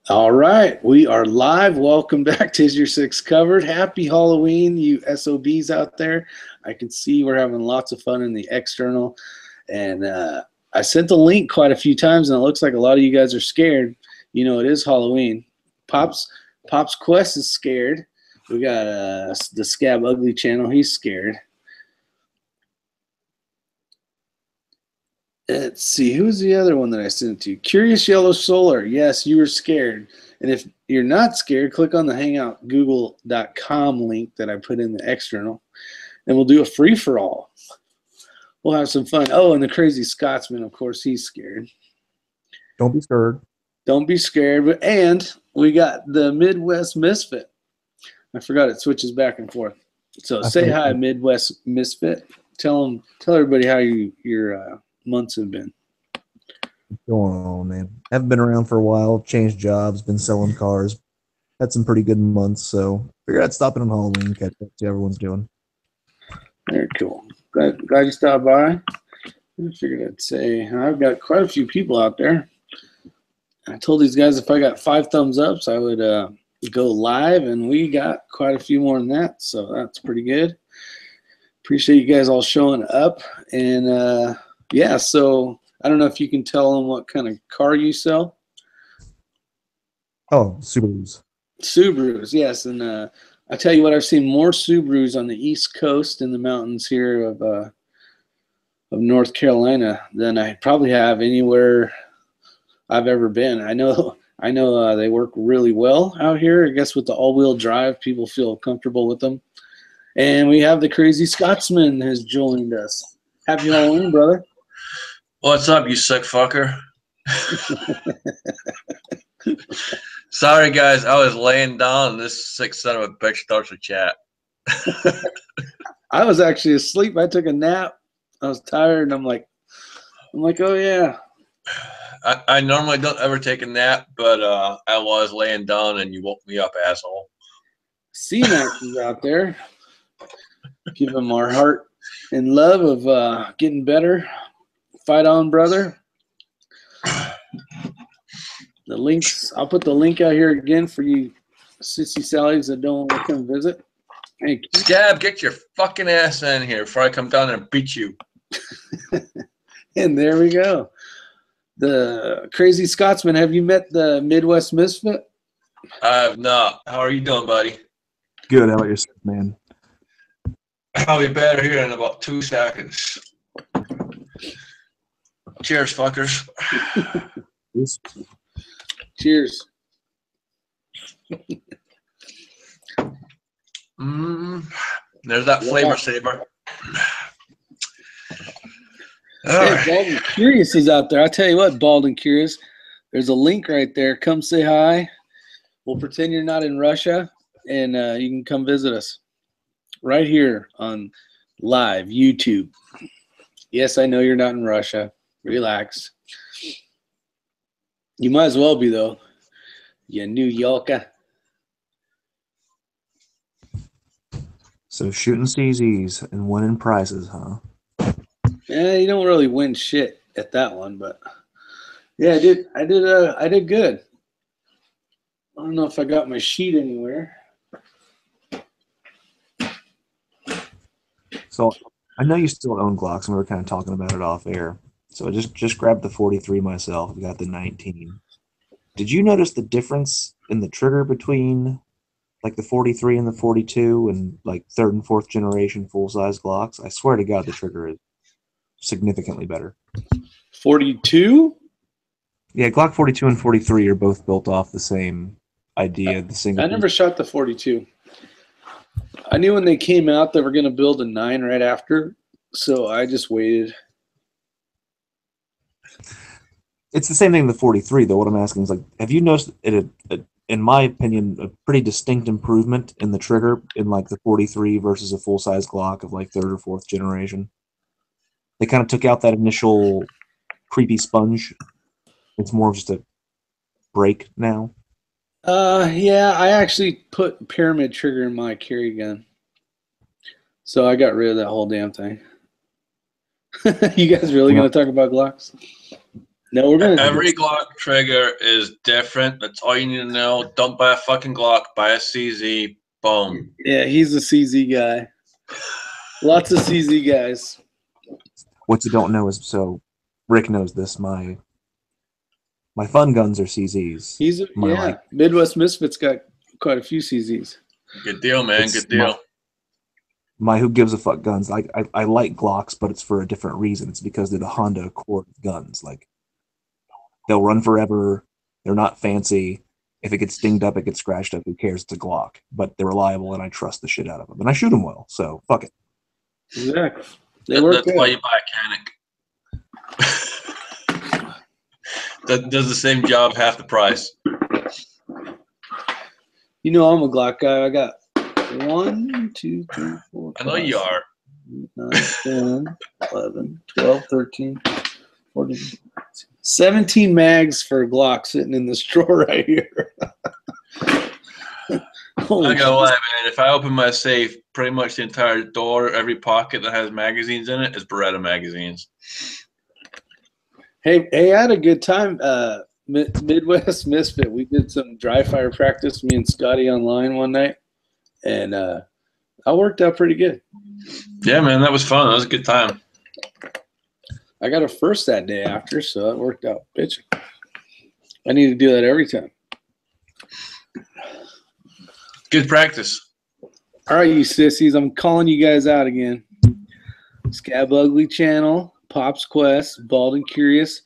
All right, we are live. Welcome back to Is Your Six Covered. Happy Halloween, you SOBs out there. I can see we're having lots of fun in the external. And I sent the link quite a few times, and it looks like a lot of you guys are scared. You know, it is Halloween. Pop's Quest is scared. We got the Scab Ugly channel. He's scared. Let's see, who's the other one that I sent it to? Curious Yellow Solar. Yes, you were scared. And if you're not scared, click on the hangoutgoogle.com link that I put in the external, and we'll do a free-for-all. We'll have some fun. Oh, and the Crazy Scotsman, of course, he's scared. Don't be scared. Don't be scared. And we got the Midwest Misfit. I forgot it switches back and forth. So say hi, Midwest Misfit. Tell everybody how your months have been. What's going on, man? Haven't been around for a while. Changed jobs. Been selling cars. Had some pretty good months. So figured I'd stop in on Halloween, catch up, see how everyone's doing. Very cool. Glad you stopped by. I figured I'd say I've got quite a few people out there. I told these guys if I got 5 thumbs ups, I would go live, and we got quite a few more than that. So that's pretty good. Appreciate you guys all showing up. And yeah, so I don't know if you can tell them what kind of car you sell. Oh, Subarus. Subarus, yes. And I tell you what, I've seen more Subarus on the East Coast in the mountains here of North Carolina than I probably have anywhere I've ever been. I know they work really well out here. I guess with the all-wheel drive, people feel comfortable with them. And we have the Crazy Scotsman has joined us. Happy Halloween, brother. What's up, you sick fucker? Sorry, guys. I was laying down and this sick son of a bitch starts to chat. I was actually asleep. I took a nap. I was tired, and I'm like, oh, yeah. I normally don't ever take a nap, but I was laying down and you woke me up, asshole. C-Max is out there. Give him our heart and love of getting better. Fight on, brother. The links, I'll put the link out here again for you sissy sallies that don't want to come visit. Hey, Scab, get your fucking ass in here before I come down and beat you. And there we go. The Crazy Scotsman. Have you met the Midwest Misfit? I have not. How are you doing, buddy? Good. How about yourself, man? I'll be better here in about 2 seconds. Cheers, fuckers. Cheers. There's that flavor saver. Hey, Bald and Curious is out there. I'll tell you what, Bald and Curious, there's a link right there. Come say hi. We'll pretend you're not in Russia, and you can come visit us right here on live YouTube. Yes, I know you're not in Russia. Relax. You might as well be, though. You New Yorker. So shooting CZs and winning prizes, huh? Yeah, you don't really win shit at that one, but yeah, I did good. I don't know if I got my sheet anywhere. So I know you still own Glocks, and we were kind of talking about it off air. So I just grabbed the 43 myself. I got the 19. Did you notice the difference in the trigger between like the 43 and the 42 and like 3rd and 4th generation full-size Glocks? I swear to God, the trigger is significantly better. 42? Yeah, Glock 42 and 43 are both built off the same idea. I never shot the 42. I knew when they came out they were going to build a 9 right after, so I just waited. It's the same thing in the 43, though. What I'm asking is, like, have you noticed in my opinion, a pretty distinct improvement in the trigger in like the 43 versus a full-size Glock of like 3rd or 4th generation? They kind of took out that initial creepy sponge. It's more of just a break now. Yeah, I actually put pyramid trigger in my carry gun, so I got rid of that whole damn thing. You guys really gonna talk about Glocks? No, we're gonna. Every Glock trigger is different. That's all you need to know. Don't buy a fucking Glock. Buy a CZ. Boom. Yeah, he's a CZ guy. Lots of CZ guys. What you don't know is, so Rick knows this. My fun guns are CZs. Yeah. Midwest Misfits got quite a few CZs. Good deal, man. Good deal. My who gives a fuck guns. I like Glocks, but it's for a different reason. It's because they're the Honda Accord guns. Like, they'll run forever. They're not fancy. If it gets dinged up, it gets scratched up. Who cares? It's a Glock. But they're reliable, and I trust the shit out of them. And I shoot them well, so fuck it. Exactly. That's why you buy a Canic. That does the same job, half the price. You know I'm a Glock guy. I got 1, 2, 3, 4, 5, I know you are. 9, 10, 11, 12, 13, 14, 17 mags for a Glock sitting in this drawer right here. I'm not gonna lie, man. If I open my safe, pretty much the entire door, every pocket that has magazines in it is Beretta magazines. Hey, I had a good time. Midwest Misfit. We did some dry fire practice, me and Scotty online one night, and I worked out pretty good. Yeah, man, that was fun. That was a good time. I got a first that day after, so it worked out bitching. I need to do that every time. Good practice. All right, you sissies, I'm calling you guys out again. Scab Ugly Channel, Pops Quest, Bald and Curious.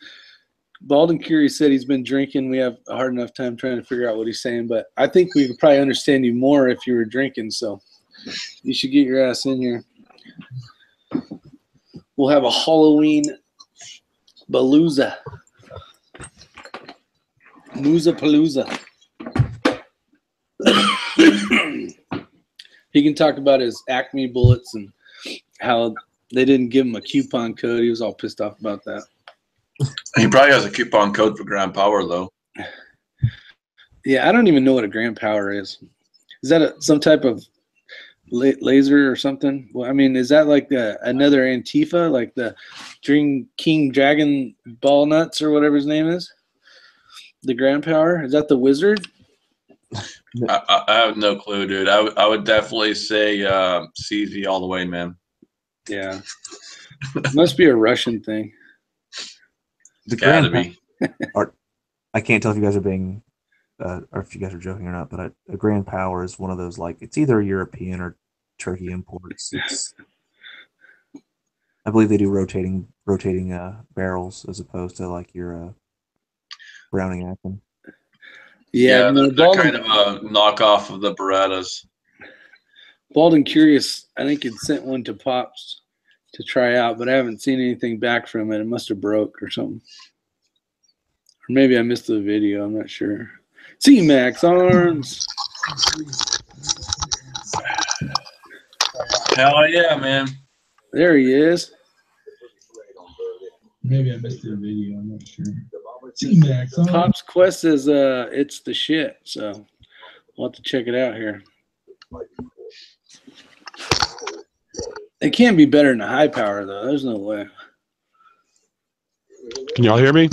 Bald and Curious said he's been drinking. We have a hard enough time trying to figure out what he's saying, but I think we could probably understand you more if you were drinking, so you should get your ass in here. We'll have a Halloween Balooza. Mooza Palooza. He can talk about his Acme bullets and how they didn't give him a coupon code. He was all pissed off about that. He probably has a coupon code for Grand Power, though. Yeah, I don't even know what a Grand Power is. Is that some type of laser or something? Well, I mean, is that like another Antifa, like the King Dragon Ball Nuts or whatever his name is? The Grand Power? Is that the wizard? I have no clue, dude. I would definitely say CZ all the way, man. Yeah. Must be a Russian thing. The Gotta be. I can't tell if you guys are being, or if you guys are joking or not, but a Grand Power is one of those, like, it's either European or Turkey imports. I believe they do rotating barrels as opposed to like your Browning action. Yeah, they're kind of a knockoff of the Berettas. Bald and Curious, I think it sent one to Pops to try out, but I haven't seen anything back from it. It must have broke or something. Or maybe I missed the video. I'm not sure. C-Max Arms. Hell yeah, man. There he is. Maybe I missed the video. I'm not sure. C-Max Arms. Pops Quest says it's the shit, so we'll have to check it out here. It can't be better than a high power, though. There's no way. Can y'all hear me?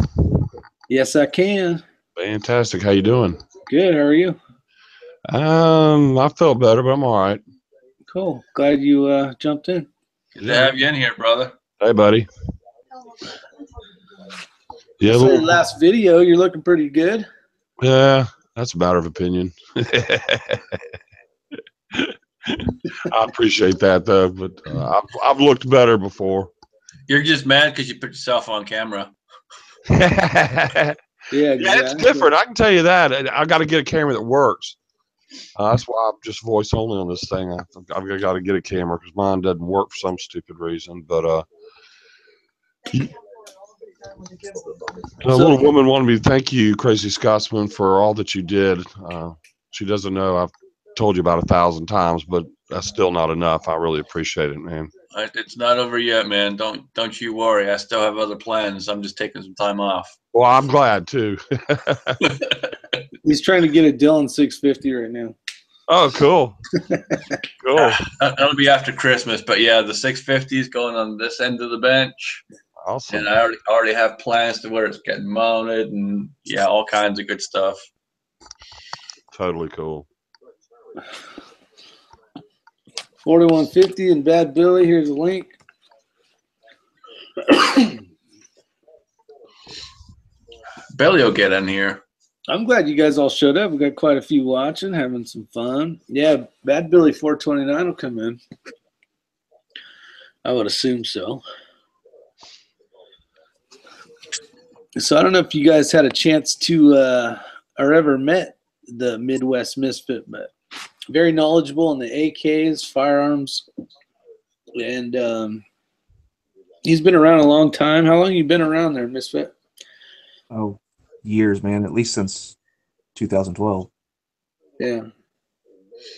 Yes, I can. Fantastic. How you doing? Good. How are you? I felt better, but I'm all right. Cool. Glad you jumped in. Good to have you in here, brother. Hey, buddy. Yeah, So your last video, you're looking pretty good. Yeah, that's a matter of opinion. I appreciate that, though, but I've looked better before. You're just mad because you put yourself on camera. Yeah, it's different. I can tell you that. I got to get a camera that works. That's why I'm just voice only on this thing. I've got to get a camera because mine doesn't work for some stupid reason. But a little woman wanted me to thank you, Crazy Scotsman, for all that you did. She doesn't know I've told you about 1,000 times, but that's still not enough. I really appreciate it, man. It's not over yet, man. Don't you worry. I still have other plans. I'm just taking some time off. Well, I'm glad too. He's trying to get a Dillon 650 right now. Oh, cool. Cool. That'll be after Christmas, but yeah, the 650 is going on this end of the bench. Awesome. And I already have plans to where it's getting mounted and yeah, all kinds of good stuff. Totally cool. 4150 and Bad Billy. Here's a link. Billy will get in here. I'm glad you guys all showed up. We got quite a few watching, having some fun. Yeah, Bad Billy 429 will come in. I would assume so. So I don't know if you guys had a chance to or ever met the Midwest Misfit, but very knowledgeable in the AKs, firearms, and he's been around a long time. How long have you been around there, Misfit? Oh, years, man. At least since 2012. Yeah.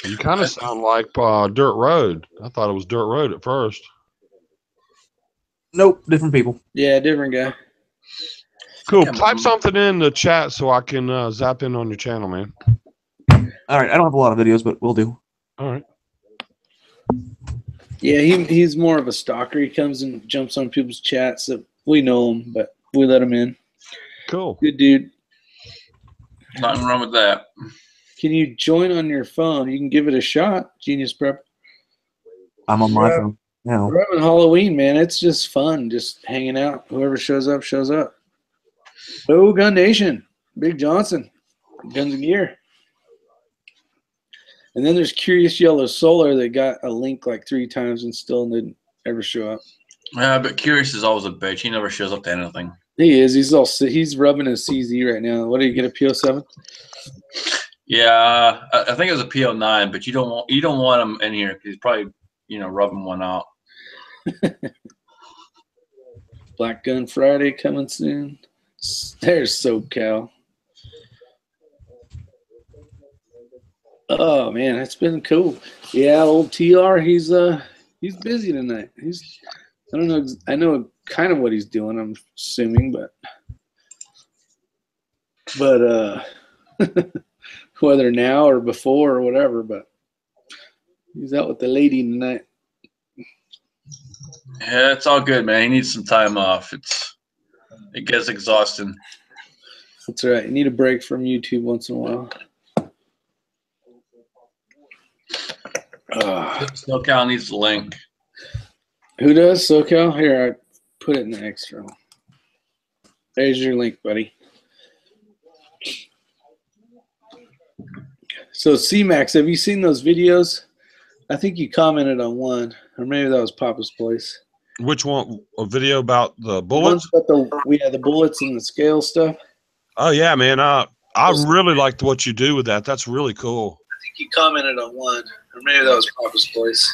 You kind of sound like Dirt Road. I thought it was Dirt Road at first. Nope, different people. Yeah, different guy. Cool. Type something in the chat so I can zap in on your channel, man. All right, I don't have a lot of videos, but we'll do. All right. Yeah, he's more of a stalker. He comes and jumps on people's chats. So we know him, but we let him in. Cool. Good dude. Nothing wrong with that. Can you join on your phone? You can give it a shot, Genius Prep. I'm on my phone now. We're having Halloween, man. It's just fun, just hanging out. Whoever shows up, shows up. Oh, Gun Nation. Big Johnson. Guns and Gear. And then there's Curious Yellow Solar that got a link like 3 times and still didn't ever show up. Yeah, but Curious is always a bitch. He never shows up to anything. He is. He's rubbing his CZ right now. What did he get, a PO7? Yeah, I think it was a PO9, but you don't want him in here because he's probably rubbing one out. Black Gun Friday coming soon. There's SoCal. Oh man, it's been cool. Yeah, old TR, he's busy tonight. I don't know. I know kind of what he's doing. I'm assuming, but whether now or before or whatever, but he's out with the lady tonight. Yeah, it's all good, man. He needs some time off. It gets exhausting. That's right. You need a break from YouTube once in a while. SoCal needs the link. Who does? SoCal? Here, I put it in the extra. There's your link, buddy. So, C-Max, have you seen those videos? I think you commented on one, or maybe that was Papa's Place. Which one? A video about the bullets? The bullets and the scale stuff. Oh, yeah, man. I really liked what you do with that. That's really cool. I think you commented on one, or maybe that was Papa's Place.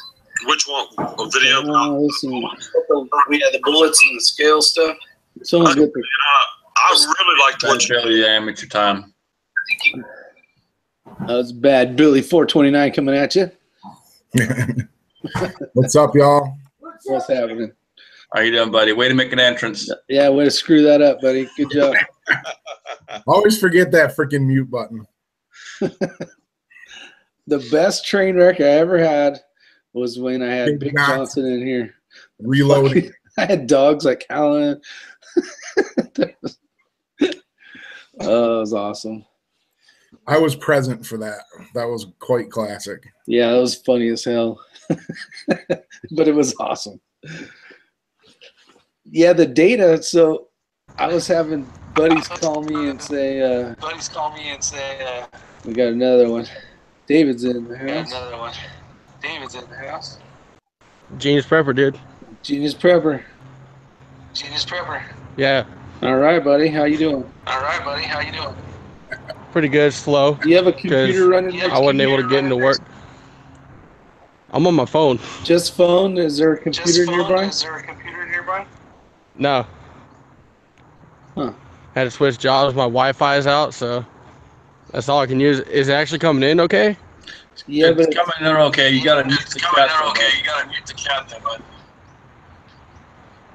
Which one? A video about the bullets and the scale stuff. Someone get the. I really liked what you do. Amateur time. That was Bad Billy 429 coming at you. What's up, y'all? What's happening? How you doing, buddy? Way to make an entrance. Yeah, way to screw that up, buddy. Good job. Always forget that freaking mute button. The best train wreck I ever had was when I had Big Johnson in here. Reloading. I had dogs like howling. Oh, it was awesome. I was present for that. That was quite classic. Yeah, it was funny as hell. But it was awesome. Yeah, the data. So I was having buddies call me and say, we got another one. David's in the house. Genius Prepper, dude. Genius Prepper. Yeah. All right, buddy. How you doing? Pretty good, slow. Do you have a computer running? I wasn't able to get into work. I'm on my phone. Just phone? Is there a computer nearby? No. Huh. Had to switch jobs. My Wi-Fi is out, so that's all I can use. Is it actually coming in okay? Yeah, but it's coming in okay. You gotta mute the chat. Bud.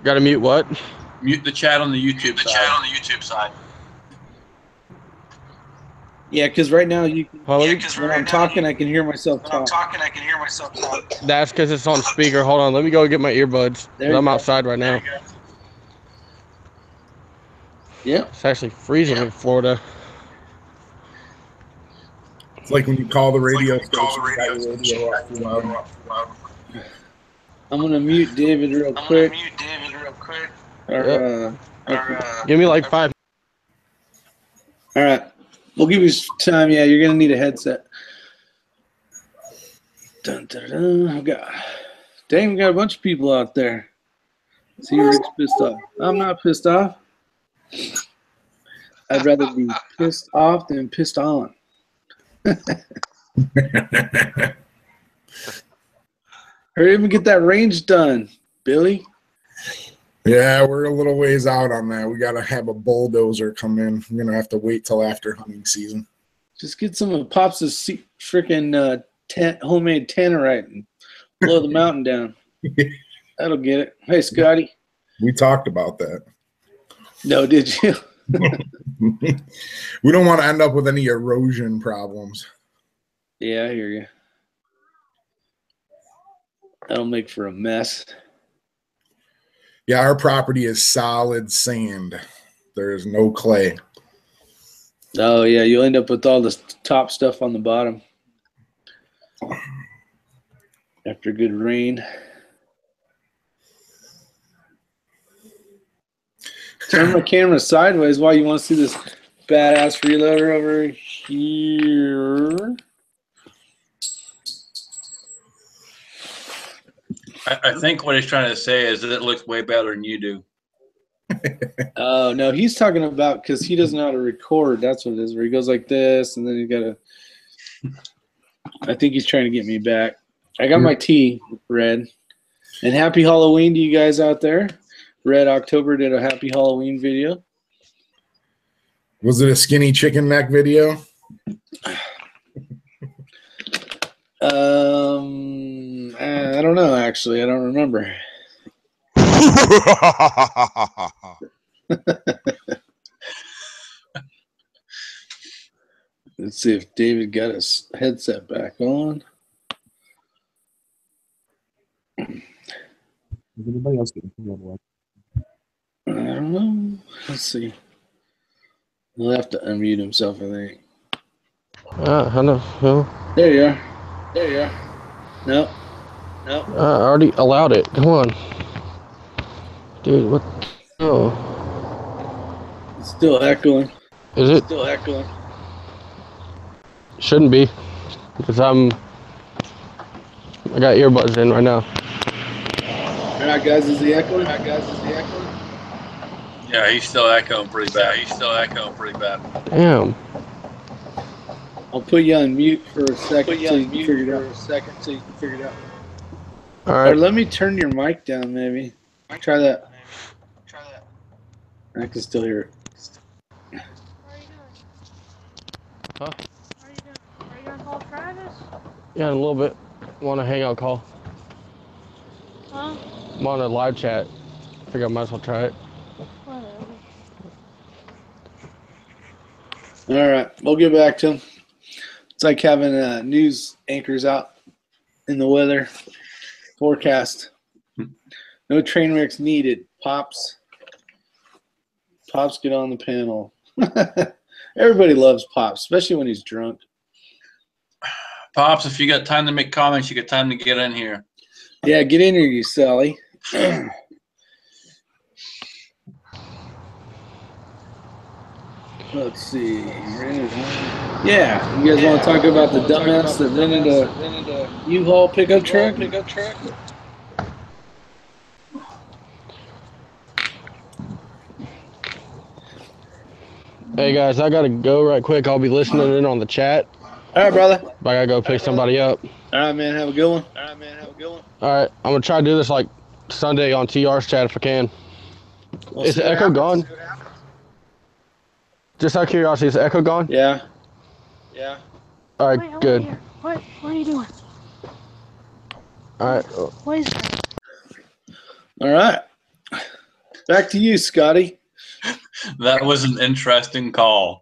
Gotta mute what? Mute the chat on the YouTube side. Yeah, because right now Well, when I'm talking, I can hear myself talk. That's because it's on speaker. Hold on, let me go get my earbuds. There you I'm go. outside right now. Yeah. It's actually freezing in Florida. It's like when you call the radio station, you got your radio up too loud. I'm gonna mute David real quick. Yep. Okay. Give me like 5. All right. We'll give you some time. Yeah, you're gonna need a headset. Dun, dun, dun. Dang, we got a bunch of people out there. See, Rick's pissed off. I'm not pissed off. I'd rather be pissed off than pissed on. Hurry up and get that range done, Billy. Yeah, we're a little ways out on that. We got to have a bulldozer come in. We're going to have to wait till after hunting season. Just get some of Pops' freaking homemade tannerite and blow the mountain down. That'll get it. Hey, Scotty. We talked about that. No, did you? We don't want to end up with any erosion problems. Yeah, I hear you. That'll make for a mess. Yeah, our property is solid sand. There is no clay. Oh, yeah, you'll end up with all the top stuff on the bottom after good rain. Turn my camera sideways while you want to see this badass reloader over here. I think what he's trying to say is that it looks way better than you do. Oh, no, he's talking about because he doesn't know how to record. That's what it is, where he goes like this, and then you got to – I think he's trying to get me back. I got my tea, Red. And happy Halloween to you guys out there. Red October did a happy Halloween video. Was it a skinny chicken neck video? I don't know, actually. I don't remember. Let's see if David got his headset back on. Is anybody else getting what? I don't know. Let's see. He'll have to unmute himself, I think. I know. Well, There you are. There you are. No. No. I already allowed it. Come on. Dude, what? Oh. It's still echoing. Is it? Still echoing. Shouldn't be. Because I got earbuds in right now. All right, guys, is he echoing? All right, guys, is he echoing? Yeah, he's still echoing pretty bad. Damn. I'll put you on mute for a second so you can figure it out. All Or right. let me turn your mic down, maybe. Try that. I can still hear it. What are you doing? Huh? What are you doing? Are you gonna call Travis? Yeah, in a little bit. Want a hangout call? Huh? I'm on a live chat. Figure I might as well try it. Whatever. All right, we'll get back to him. It's like having news anchors out in the weather forecast. No train wrecks needed. Pops, get on the panel. Everybody loves Pops, especially when he's drunk. Pops, if you got time to make comments, you got time to get in here. Yeah, get in here, you Sally. Let's see. Yeah, you guys want to talk about the dumbass that rented a U-Haul pickup truck? Hey guys, I gotta go right quick. I'll be listening in on the chat. All right, brother. But I gotta go pick somebody up. All right, man. Have a good one. All right, I'm gonna try to do this like Sunday on TR's chat if I can. Is the echo gone? Just out of curiosity, is the echo gone? Yeah. All right, Wait, good. here. What are you doing? All right. What is that? All right. Back to you, Scotty. That was an interesting call.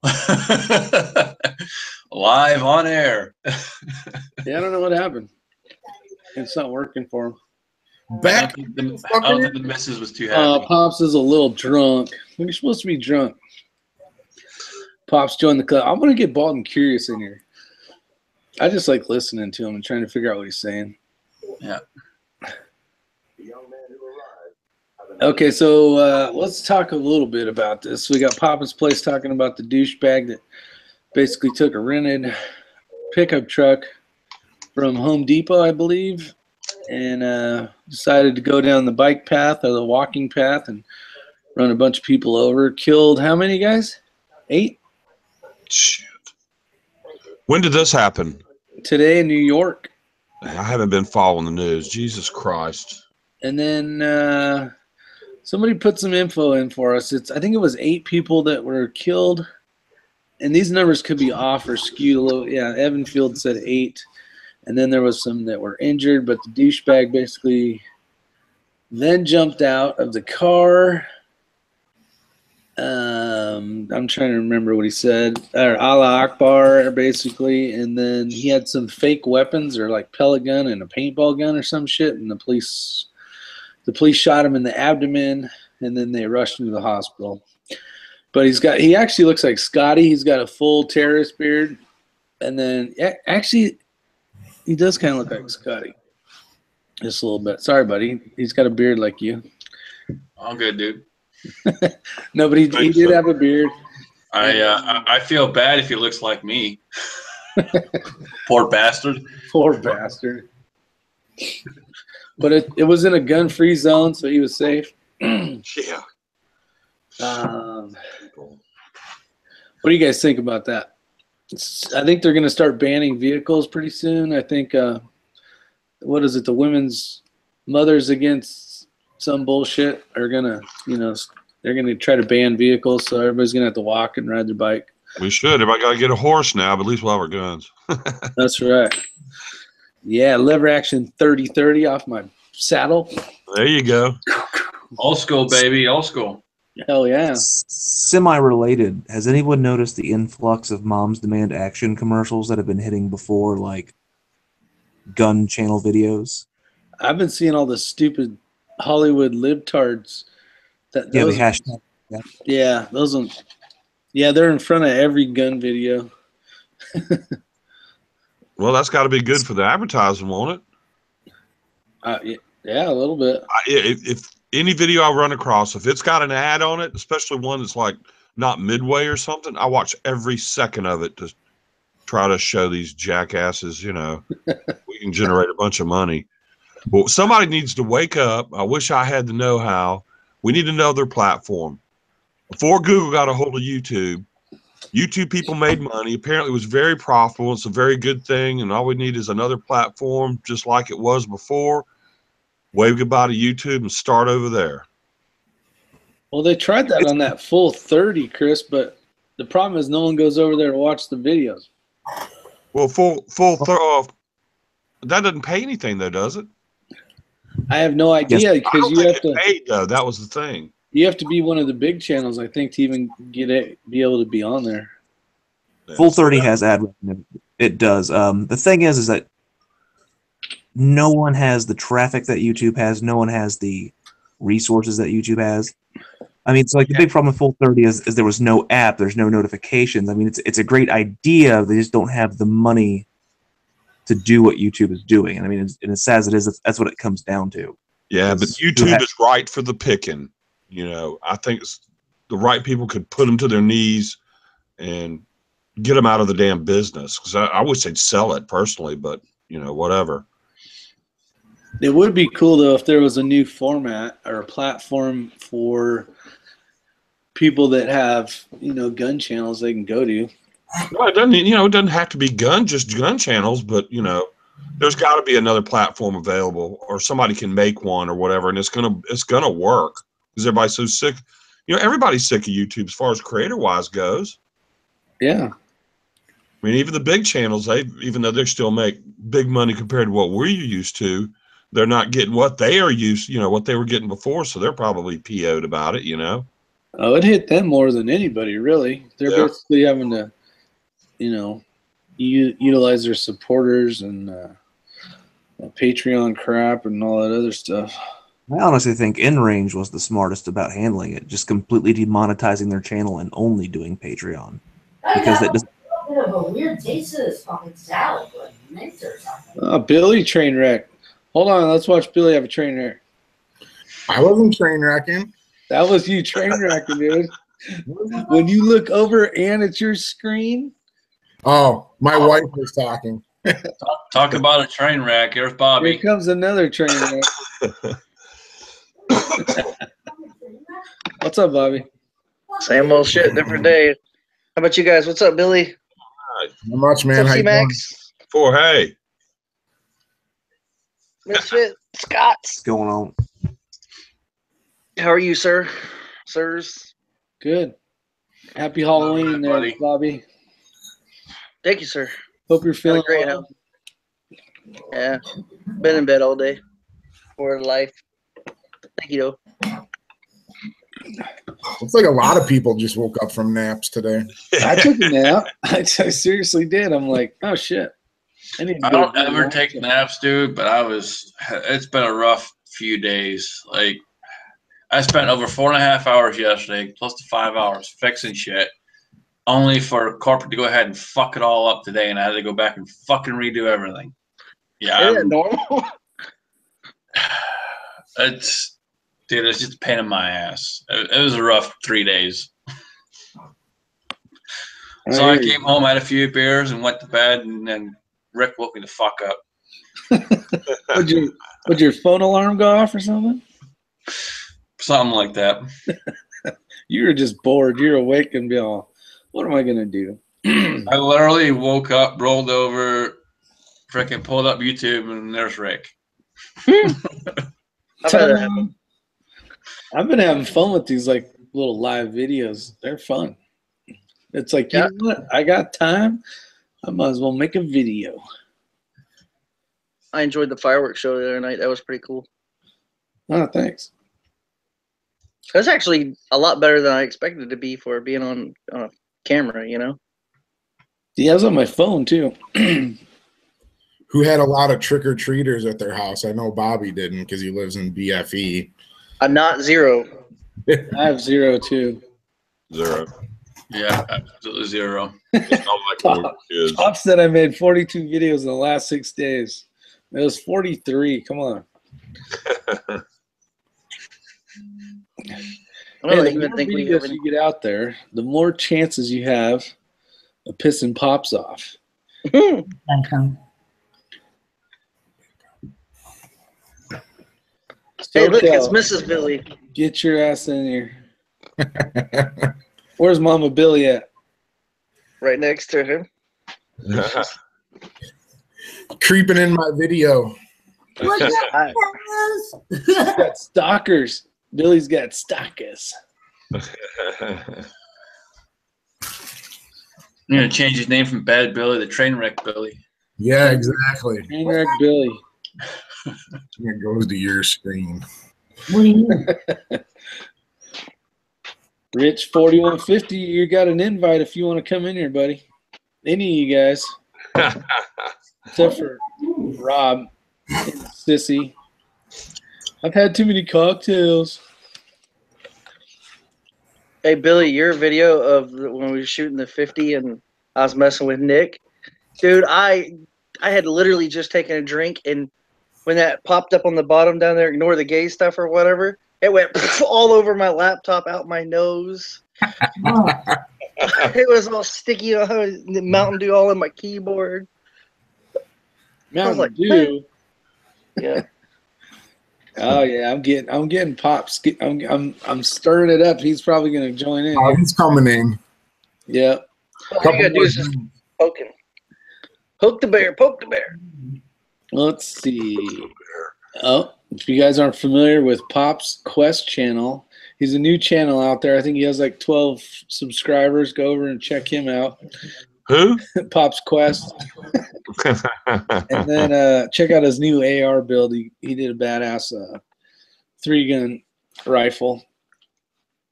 Live on air. Yeah, I don't know what happened. It's not working for him. Back. I don't think the missus was too happy. Pops is a little drunk. You're supposed to be drunk. Pops joined the club. I'm gonna get Bald and Curious in here. I just like listening to him and trying to figure out what he's saying. Yeah. Okay, so let's talk a little bit about this. We got Papa's Place talking about the douchebag that basically took a rented pickup truck from Home Depot, I believe, and decided to go down the bike path or the walking path and run a bunch of people over. Killed how many guys? 8? Shit. When did this happen? Today in New York. I haven't been following the news. Jesus Christ. And then somebody put some info in for us. I think it was 8 people that were killed. And these numbers could be off or skewed a little. Yeah, Evan Field said 8. And then there was some that were injured, but the douchebag basically then jumped out of the car. I'm trying to remember what he said. Or Allah Akbar, basically. And then he had some fake weapons, or like pellet gun and a paintball gun or some shit. And the police shot him in the abdomen, and then they rushed him to the hospital. But he actually looks like Scotty. He's got a full terrorist beard. And then actually he does kind of look like Scotty. Just a little bit. Sorry, buddy. He's got a beard like you. All good, dude. No, but he did have a beard. I feel bad if he looks like me. Poor bastard. Poor bastard. But it was in a gun-free zone, so he was safe. Yeah. What do you guys think about that? I think they're going to start banning vehicles pretty soon. I think, what is it, the Women's Mothers Against some bullshit are going to, they're going to try to ban vehicles, so everybody's going to have to walk and ride their bike. We should. Everybody got to get a horse now, but at least we'll have our guns. That's right. Yeah, lever action 30-30 off my saddle. There you go. Old school, baby. Old school. Hell yeah. Semi-related, has anyone noticed the influx of Moms Demand Action commercials that have been hitting before, like gun channel videos? I've been seeing all the stupid Hollywood libtards. The hashtag. Yeah, those ones. Yeah, they're in front of every gun video. Well, that's got to be good for the advertising, won't it? Yeah, a little bit. If any video I run across, if it's got an ad on it, especially one that's like not midway or something, I watch every second of it to try to show these jackasses, we can generate a bunch of money. Well, somebody needs to wake up. I wish I had the know-how. We need another platform. Before Google got a hold of YouTube people made money. Apparently it was very profitable. It's a very good thing. And all we need is another platform just like it was before. Wave goodbye to YouTube and start over there. Well, they tried that on that full 30, Chris, but the problem is no one goes over there to watch the videos. Well, that doesn't pay anything though, does it? I have no idea because you have to pay though. That was the thing. You have to be one of the big channels, I think, to even be able to be on there. Full 30 has ad revenue. It does. The thing is that no one has the traffic that YouTube has. No one has the resources that YouTube has. I mean, it's like the big problem with Full 30 is there was no app. There's no notifications. I mean, it's a great idea. They just don't have the money to do what YouTube is doing. And I mean, and as sad as it is, that's what it comes down to. Yeah, but YouTube is right for the picking. I think the right people could put them to their knees and get them out of the damn business. Because I wish they'd sell it personally, but whatever. It would be cool though if there was a new format or a platform for people that have gun channels they can go to. Well, it doesn't have to be just gun channels, but there's got to be another platform available, or somebody can make one or whatever, and it's gonna work because everybody's so sick. Everybody's sick of YouTube as far as creator-wise goes. Yeah. I mean, even the big channels, even though they still make big money compared to what we're used to, they're not getting what they are used, what they were getting before, so they're probably PO'd about it, Oh, it hit them more than anybody, really. They're basically having to, utilize their supporters and Patreon crap and all that other stuff. I honestly think InRange was the smartest about handling it, just completely demonetizing their channel and only doing Patreon. because it just A bit of a weird taste to this fucking salad, like mint or something. Oh, Billy train wreck. Hold on, let's watch Billy have a train wreck. I wasn't train wrecking. That was you train wrecking, dude. When you look over and it's your screen. Oh, my wife was talking. Talk about a train wreck. Here's Here Bobby. comes another train wreck. What's up, Bobby? Same old shit, different day. How about you guys? What's up, Billy? Not much, man. What's How up, you doing? C-Max? For hey, Misfit? Scott? what's going on. How are you, sir? Sirs? Good. Happy Halloween, Alright, there, buddy. Bobby. Thank you, sir. Hope you're Had a feeling great well. Yeah. Been in bed all day. For life. Thank you, though. Looks like a lot of people just woke up from naps today. I took a nap. I seriously did. I'm like, oh shit. I need to I go don't to bed ever now. take naps, dude, but it's been a rough few days. Like, I spent over 4.5 hours yesterday, plus the 5 hours fixing shit, only for corporate to go ahead and fuck it all up today, and I had to go back and fucking redo everything. Yeah, Isn't that normal? it's just a pain in my ass. It was a rough 3 days. So I came home, had a few beers, and went to bed, and then Rick woke me the fuck up. Would your phone alarm go off or something? Something like that. You were just bored. You're awake and be all, what am I going to do? I literally woke up, rolled over, freaking pulled up YouTube, and there's Rick. I've had that happen. I've been having fun with these like little live videos. They're fun. It's like, you know what? I got time. I might as well make a video. I enjoyed the fireworks show the other night. That was pretty cool. Oh, thanks. It was actually a lot better than I expected it to be for being on a camera, you know? Yeah, I was on my phone too. Who had a lot of trick-or-treaters at their house? I know Bobby didn't because he lives in BFE. I'm not zero. I have 0 too. 0. Yeah, absolutely 0. It's not like when we were kids. Pop said I made 42 videos in the last 6 days. It was 43. Come on. I don't Hey, the even more think we videos have you get out there, the more chances you have of pissing Pops off. any. Hey, look, it's Mrs. Billy. Get your ass in here. Where's Mama Billy at? Right next to him. Creeping in my video. Hi. He's got stalkers. Billy's got stalkers. I'm going to change his name from Bad Billy to Trainwreck Billy. Yeah, exactly. Trainwreck Billy. It goes to your screen. Rich 4150, you got an invite if you want to come in here, buddy. Any of you guys. Except for Rob and Sissy. I've had too many cocktails. Hey, Billy, your video of when we were shooting the 50 and I was messing with Nick. Dude, I had literally just taken a drink, and when that popped up on the bottom down there, ignore the gay stuff or whatever, it went all over my laptop, out my nose. It was all sticky, the Mountain Dew all in my keyboard. Mountain like, Dew. Yeah. Oh yeah, I'm getting Pops. I'm stirring it up. He's probably gonna join in. Oh, he's coming in. Yeah. All you gotta do is just poke him. Poke the bear, poke the bear. Let's see. Oh, if you guys aren't familiar with Pop's Quest channel, he's a new channel out there. I think he has like 12 subscribers. Go over and check him out. Who? Pop's Quest. And then check out his new AR build. He did a badass 3-gun rifle.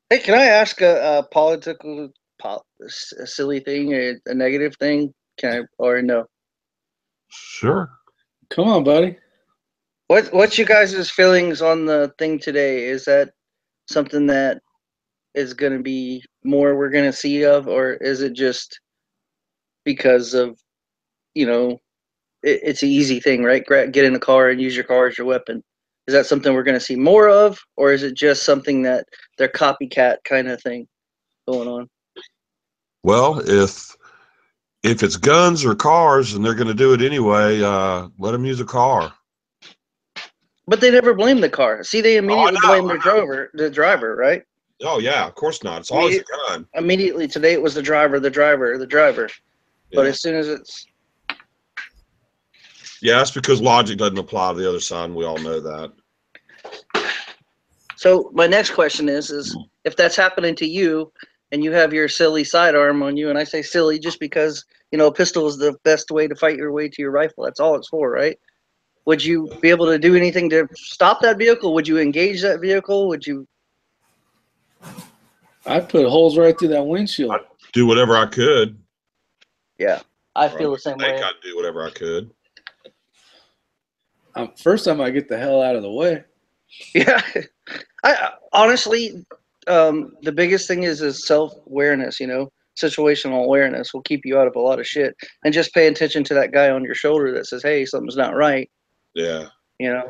Hey, can I ask a political, a silly thing, or a negative thing? Can I, or no? Sure. Come on, buddy. What's you guys' feelings on the thing today? Is that something that is going to be more we're going to see of, or is it just because of, it's an easy thing, right? Get in the car and use your car as your weapon. Is that something we're going to see more of, or is it just something that they're copycat kind of thing going on? Well, if it's guns or cars and they're going to do it anyway, let them use a car. But they never blame the car. See, they immediately blame the driver, right? Oh yeah, of course not. It's always a gun. Immediately today it was the driver. Yeah. But as soon as it's that's because logic doesn't apply to the other side, and we all know that. So my next question is if that's happening to you and you have your silly sidearm on you, and I say silly just because, a pistol is the best way to fight your way to your rifle. That's all it's for, right? Would you be able to do anything to stop that vehicle? Would you engage that vehicle? Would you? I'd put holes right through that windshield. I'd do whatever I could. Yeah, I feel the same way. I'd do whatever I could. First time I get the hell out of the way. Yeah, I honestly, the biggest thing is self-awareness. Situational awareness will keep you out of a lot of shit, and just pay attention to that guy on your shoulder that says, "Hey, something's not right." Yeah. Yeah.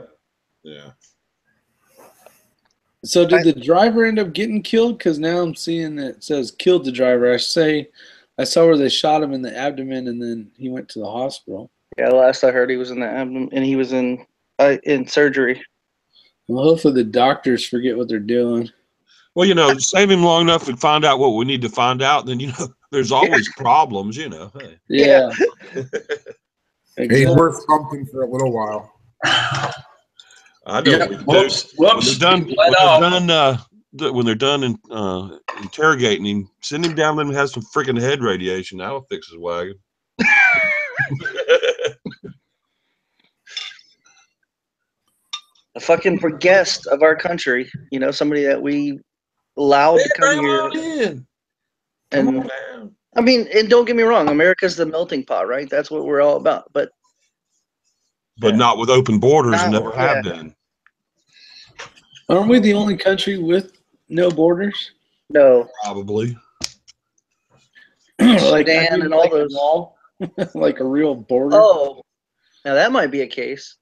So did the driver end up getting killed? Because now I'm seeing that it says killed the driver. I saw where they shot him in the abdomen and then he went to the hospital. Yeah, last I heard he was in the abdomen and he was in surgery. Well, hopefully the doctors forget what they're doing. Well, save him long enough and find out what we need to find out. Then, there's always problems, Hey. Yeah. Exactly. He's worth something for a little while. I know. Yeah. Whoops. When they're done interrogating him, send him down there and have some freaking head radiation. That'll fix his wagon. A fucking guest of our country, somebody that we allowed to come here. And I mean, and don't get me wrong, America's the melting pot, right? That's what we're all about. But not with open borders, and never have been. Aren't we the only country with no borders? No. Probably. Like Dan and all those. Wall? Like a real border? Oh, now that might be a case.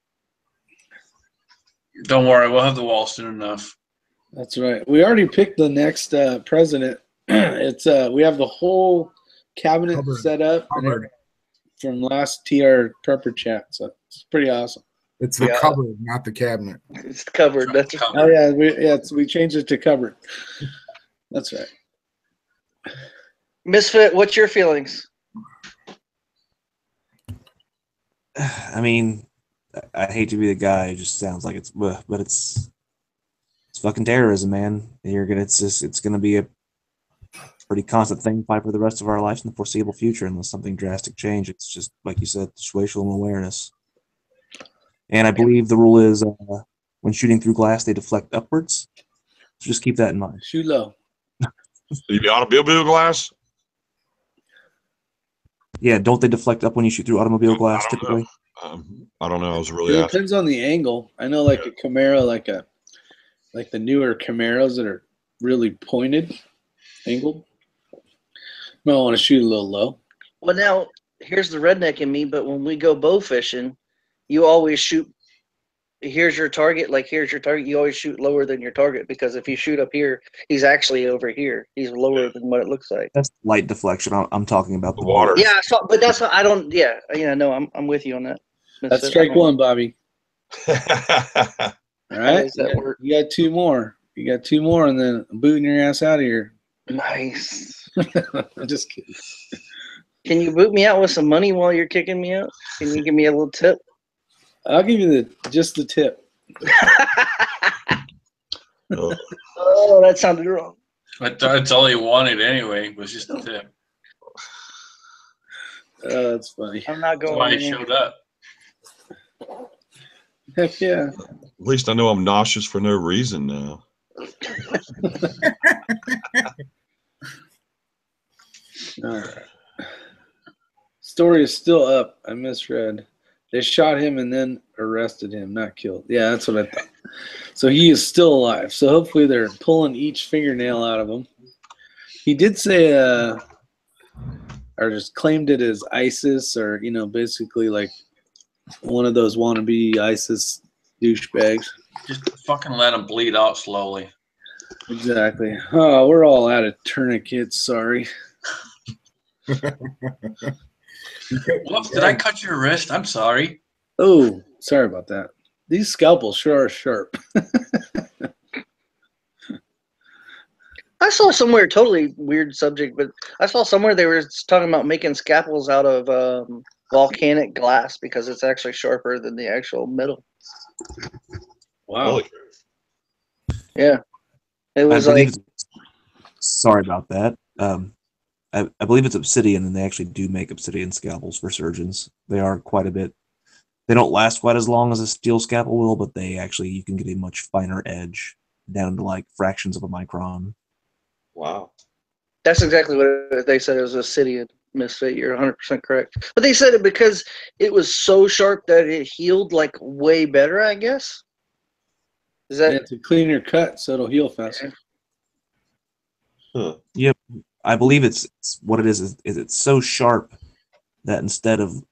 Don't worry, we'll have the wall soon enough. That's right. We already picked the next president. It's we have the whole cabinet set up from last TR Prepper chat, so it's pretty awesome. It's the cupboard, not the cabinet. It's covered. That's oh yeah, we changed it to cupboard. That's right. Misfit, what's your feelings? I mean, I hate to be the guy who just sounds like but it's fucking terrorism, man. It's gonna be a pretty constant thing to fight for the rest of our lives in the foreseeable future unless something drastic change. It's just like you said, situational awareness. And I believe the rule is when shooting through glass, they deflect upwards. So just keep that in mind. Shoot low. The automobile glass? Yeah, don't they deflect up when you shoot through automobile glass typically? I don't know. I was really It depends on the angle. I know like a Camaro, like the newer Camaros that are really pointed, angled. You might want to shoot a little low. Well, now, here's the redneck in me, but when we go bow fishing, you always shoot, here's your target, you always shoot lower than your target, because if you shoot up here, he's actually over here. He's lower than what it looks like. That's light deflection. I'm talking about the water. Yeah, but that's what I don't, no, I'm with you on that. That's strike one, Bobby. All right, you got two more. And then I'm booting your ass out of here. Nice. I'm just kidding. Can you boot me out with some money while you're kicking me out? Can you give me a little tip? I'll give you just the tip. Oh, that sounded wrong. That's all he wanted anyway, was just the tip. That's funny. I'm not going. That's why he showed up. Heck yeah. At least I know I'm nauseous for no reason now. All right. Story is still up. I misread. They shot him and then arrested him, not killed. Yeah, that's what I thought. So he is still alive. So hopefully they're pulling each fingernail out of him. He did say, or just claimed it as ISIS, or basically like one of those wannabe ISIS douchebags. Just fucking let him bleed out slowly. Exactly. Oh, we're all out of tourniquets. Sorry. Whoops, did I cut your wrist? I'm sorry. Oh, sorry about that. These scalpels sure are sharp. I saw somewhere, totally weird subject, but I saw somewhere they were talking about making scalpels out of volcanic glass because it's actually sharper than the actual metal. Wow. Really? Yeah. It was sorry about that. I believe it's obsidian, and they actually do make obsidian scalpels for surgeons. They are quite a bit. They don't last quite as long as a steel scalpel will, but you can get a much finer edge down to like fractions of a micron. Wow. That's exactly what they said. It was obsidian. Misfit, you're 100% correct. But they said it because it was so sharp that it healed like way better, I guess. Is that it's a cleaner cut, so it'll heal faster. Huh. Yep. I believe it's what it is it's so sharp that instead of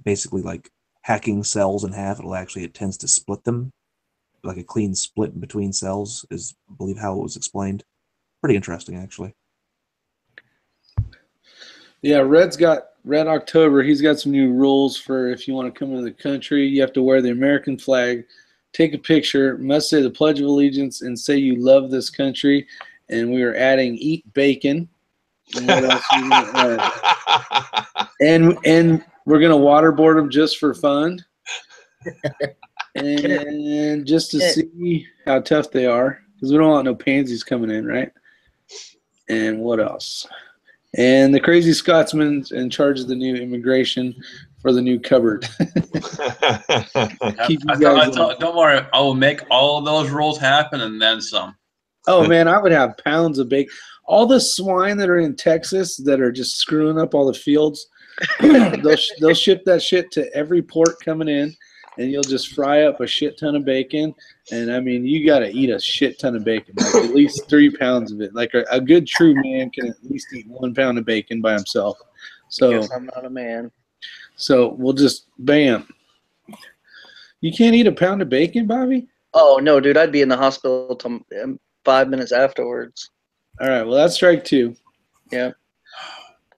basically like hacking cells in half, it tends to split them. Like a clean split between cells is, I believe, how it was explained. Pretty interesting, actually. Yeah, Red October. He's got some new rules for if you want to come into the country. You have to wear the American flag, take a picture, must say the Pledge of Allegiance, and say you love this country. And we are adding eat bacon. And what else are we gonna add? And we're gonna waterboard them just for fun, and just to see how tough they are, because we don't want no pansies coming in, right? And what else? And the crazy Scotsman's in charge of the new immigration for the new cupboard. Don't worry, I will make all of those rules happen and then some. Oh man, I would have pounds of bacon. All the swine that are in Texas that are just screwing up all the fields, they'll ship that shit to every port coming in, and you'll just fry up a shit ton of bacon. And I mean, you got to eat a shit ton of bacon, like at least 3 pounds of it. Like a good true man can at least eat 1 pound of bacon by himself. So guess I'm not a man. So we'll just bam. You can't eat a pound of bacon, Bobby? Oh no, dude! I'd be in the hospital 5 minutes afterwards. All right, well that's strike 2. Yeah.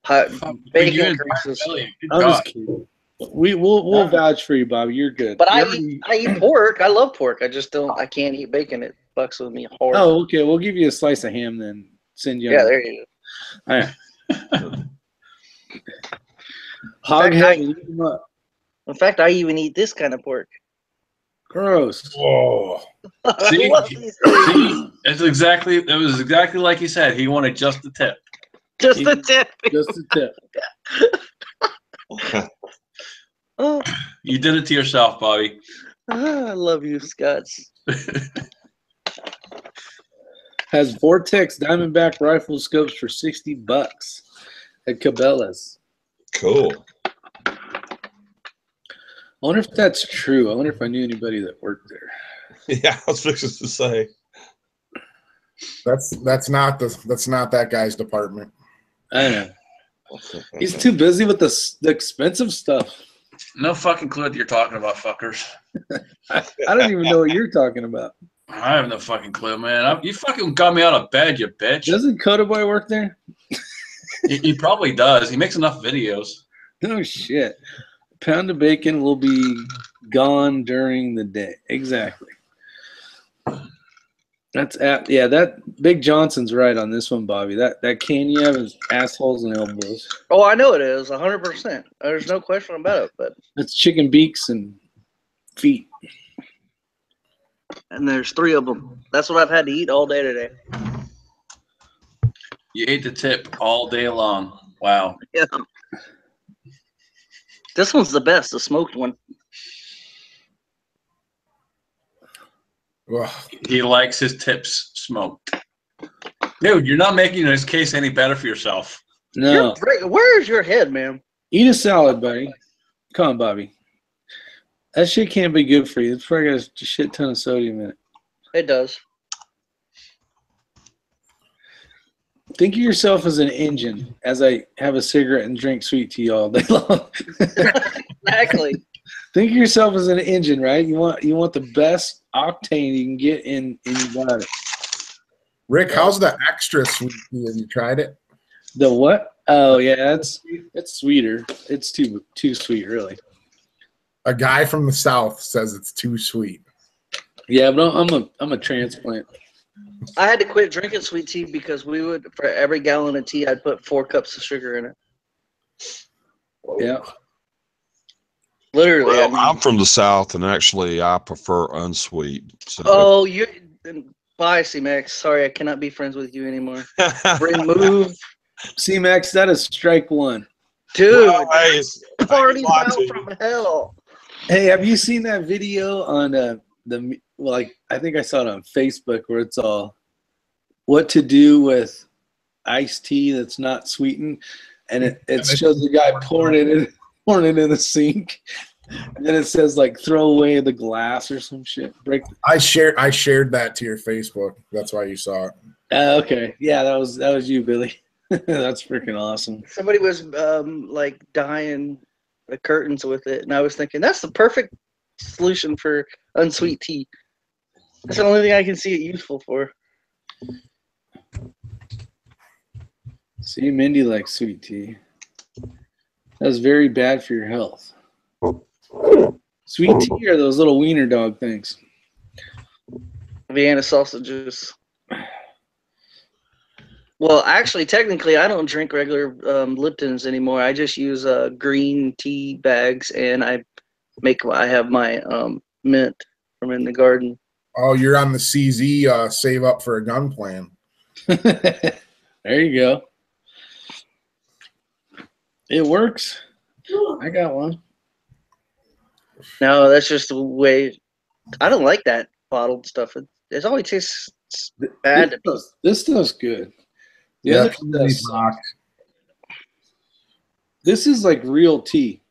Bacon increases. I'm just kidding. We'll vouch for you, Bobby. You're good. But I eat pork. I love pork. I can't eat bacon. It fucks with me hard. Oh, okay. We'll give you a slice of ham then. Send you. Yeah, there you go. All right. Hog head, eat them up. In fact, I even eat this kind of pork. Gross. Whoa. See, it was exactly like he said. He wanted just the tip. Just the tip. Just the tip. Oh. You did it to yourself, Bobby. I love you, Scots. Has Vortex Diamondback rifle scopes for $60 at Cabela's. Cool. I wonder if that's true. I wonder if I knew anybody that worked there. Yeah, I was fixing to say. That's not that guy's department. I know. He's too busy with the expensive stuff. No fucking clue what you're talking about, fuckers. I don't even know what you're talking about. I have no fucking clue, man. You fucking got me out of bed, you bitch. Doesn't Coda Boy work there? He probably does. He makes enough videos. No shit. A pound of bacon will be gone during the day. Exactly. That's apt. Yeah, that Big Johnson's right on this one, Bobby. That can you have is assholes and elbows. Oh, I know it is 100%. There's no question about it. But that's chicken beaks and feet. And there's 3 of them. That's what I've had to eat all day today. You ate the tip all day long. Wow. Yeah. This one's the best, the smoked one. He likes his tips smoked. Dude, you're not making this case any better for yourself. No. Where's your head, man? Eat a salad, buddy. Come on, Bobby. That shit can't be good for you. It's probably got a shit ton of sodium in it. It does. Think of yourself as an engine as I have a cigarette and drink sweet tea all day long. Exactly. Think of yourself as an engine, right? You want the best octane you can get in your body. Rick, how's the extra sweet tea? Have you tried it? The what? Oh yeah, it's sweeter. It's too sweet, really. A guy from the South says it's too sweet. Yeah, but I'm a transplant. I had to quit drinking sweet tea because we would, for every gallon of tea, I'd put 4 cups of sugar in it. Yeah. Literally. Well, I'm from the South, and actually, I prefer unsweet. So. Oh, you. Bye, C-Max. Sorry, I cannot be friends with you anymore. Remove. C-Max, that is strike one. Dude, well, hey, party foul from hell. Hey, have you seen that video on I think I saw it on Facebook where it's all what to do with iced tea that's not sweetened, and it shows the guy pouring it in the sink, and then it says like throw away the glass or some shit. I shared that to your Facebook. That's why you saw it. Okay, yeah, that was you, Billy. That's freaking awesome. Somebody was like dyeing the curtains with it, and I was thinking that's the perfect solution for unsweet tea. That's the only thing I can see it useful for. See, Mindy likes sweet tea. That's very bad for your health. Sweet tea or those little wiener dog things? Vienna sausages. Well, actually, technically, I don't drink regular Liptons anymore. I just use green tea bags, and I have my mint from in the garden. Oh, you're on the CZ save up for a gun plan. There you go. It works. I got one. No, that's just the way. I don't like that bottled stuff. It always tastes bad. This stuff's good. Yeah, this is like real tea.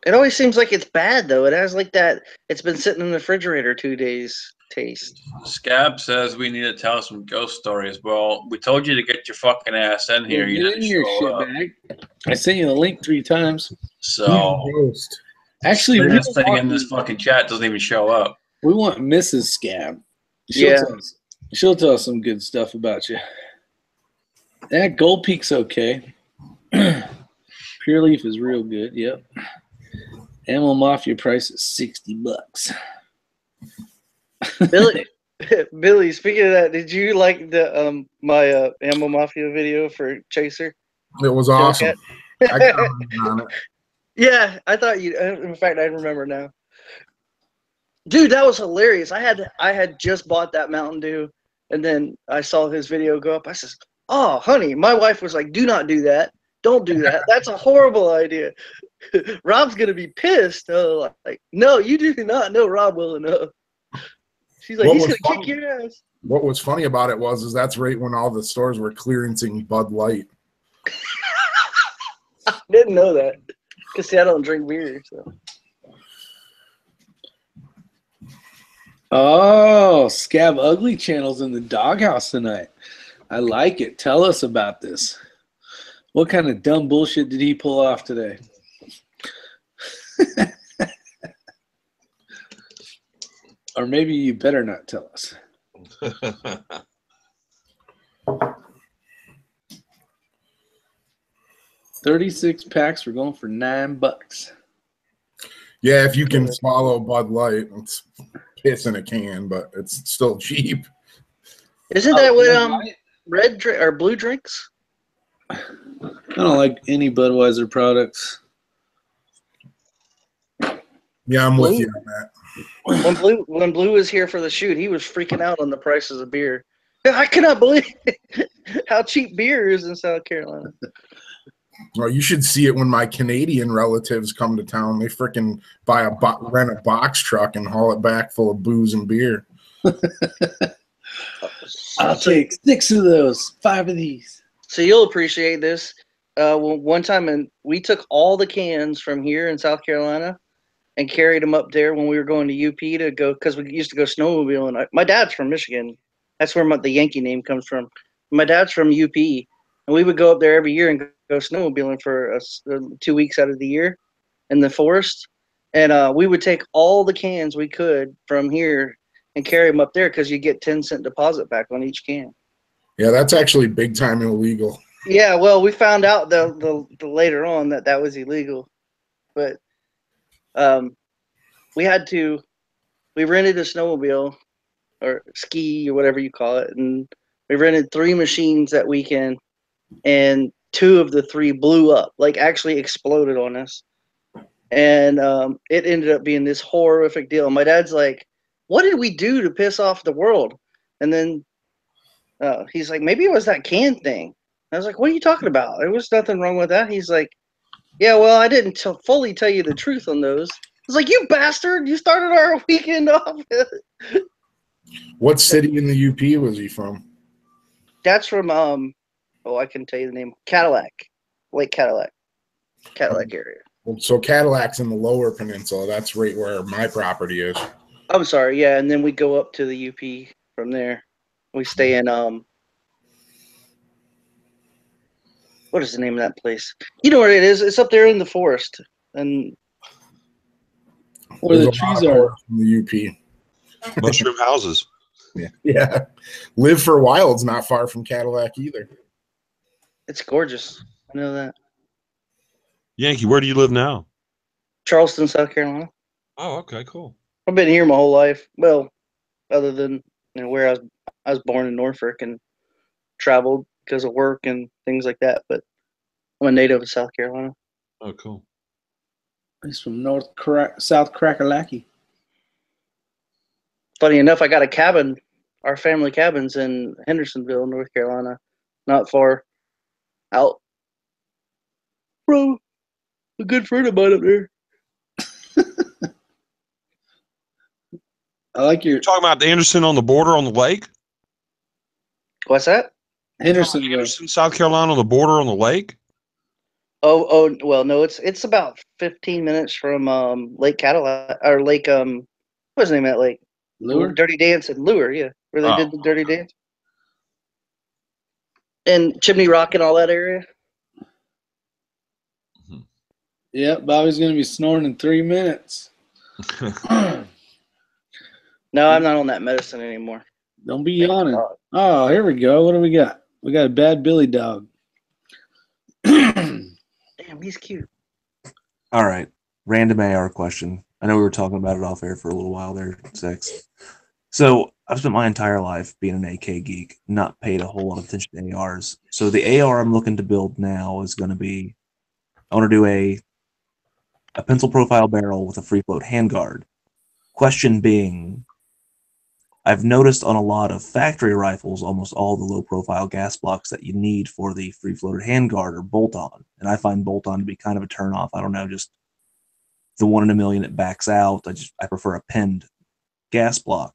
It always seems like it's bad, though. It has like that. It's been sitting in the refrigerator 2 days taste. Scab says we need to tell some ghost stories. Well, we told you to get your fucking ass in here. Get in here, shitbag. I sent you the link 3 times. So, actually, this thing in this fucking chat doesn't even show up. We want Mrs. Scab. She'll tell us some good stuff about you. That Gold Peak's okay. Pure Leaf is real good. Yep. Ammo Mafia price is $60. Billy, speaking of that, did you like the my Ammo Mafia video for Chaser? It was awesome. I commented on it. Yeah, I thought you. In fact, I remember now. Dude, that was hilarious. I had just bought that Mountain Dew, and then I saw his video go up. I says, "Oh, honey," my wife was like, "Do not do that. Don't do that. That's a horrible idea. Rob's gonna be pissed." Like, no, you do not know Rob well enough. She's like, he's gonna kick your ass. What was funny about it was that's right when all the stores were clearancing Bud Light. I didn't know that. Because, see, I don't drink beer, so. Oh, Scab Ugly Channel's in the doghouse tonight. I like it. Tell us about this. What kind of dumb bullshit did he pull off today? Or maybe you better not tell us. 36 packs. We're going for $9. Yeah, if you can swallow Bud Light, it's piss in a can, but it's still cheap. Isn't that what red or blue drinks? I don't like any Budweiser products. Yeah, I'm with you on that. When Blue was here for the shoot, he was freaking out on the prices of beer. I cannot believe how cheap beer is in South Carolina. Well, you should see it when my Canadian relatives come to town. They freaking rent a box truck and haul it back full of booze and beer. I'll take 6 of those, 5 of these. So you'll appreciate this. One time, we took all the cans from here in South Carolina and carried them up there when we were going to UP to go, because we used to go snowmobiling. My dad's from Michigan. That's where the Yankee name comes from. My dad's from UP, and we would go up there every year and go snowmobiling for 2 weeks out of the year in the forest. And we would take all the cans we could from here and carry them up there because you get 10-cent deposit back on each can. Yeah, that's actually big time illegal. Yeah, well, we found out the later on that was illegal, but we rented a snowmobile or ski or whatever you call it, and we rented 3 machines that weekend, and 2 of the 3 blew up, like actually exploded on us. And it ended up being this horrific deal. My dad's like, what did we do to piss off the world? And then he's like, maybe it was that can thing. I was like, what are you talking about? There was nothing wrong with that. He's like, yeah, well, I didn't fully tell you the truth on those. I was like, you bastard, you started our weekend off. What city in the UP was he from? That's from, I can tell you the name, Cadillac, Lake Cadillac area. So Cadillac's in the lower peninsula. That's right where my property is. I'm sorry, yeah, and then we go up to the UP from there. We stay in what is the name of that place? You know where it is? It's up there in the forest, and where the trees are. In the UP. Mushroom houses. Yeah. Live for Wild's not far from Cadillac either. It's gorgeous. I know that. Yankee, where do you live now? Charleston, South Carolina. Oh, okay, cool. I've been here my whole life. Well, other than where I was born in Norfolk and traveled because of work and things like that. But I'm a native of South Carolina. Oh, cool. He's from South Crackalacky. Funny enough, I got a cabin. Our family cabin's in Hendersonville, North Carolina, not far out. Bro, a good friend of mine up there. I like You're talking about Anderson on the border on the lake? What's that? Henderson, South Carolina on the border on the lake? Oh, well, no, it's about 15 minutes from Lake Cadillac or Lake what's the name of that lake? Lure? Dirty Dancing, Lure, yeah, where they did the Dirty Dance. And Chimney Rock and all that area. Yeah, Bobby's gonna be snoring in 3 minutes. No, I'm not on that medicine anymore. Don't be yawning. Oh, here we go. What do we got? We got a bad Billy dog. Damn, he's cute. All right. Random AR question. I know we were talking about it off air for a little while there, 6. So I've spent my entire life being an AK geek, not paid a whole lot of attention to ARs. So the AR I'm looking to build now is going to be, I want to do a pencil profile barrel with a free float handguard. Question being, I've noticed on a lot of factory rifles, almost all the low-profile gas blocks that you need for the free-floated handguard are bolt-on, and I find bolt-on to be kind of a turn-off. I don't know, just the 1 in a million it backs out. I prefer a pinned gas block.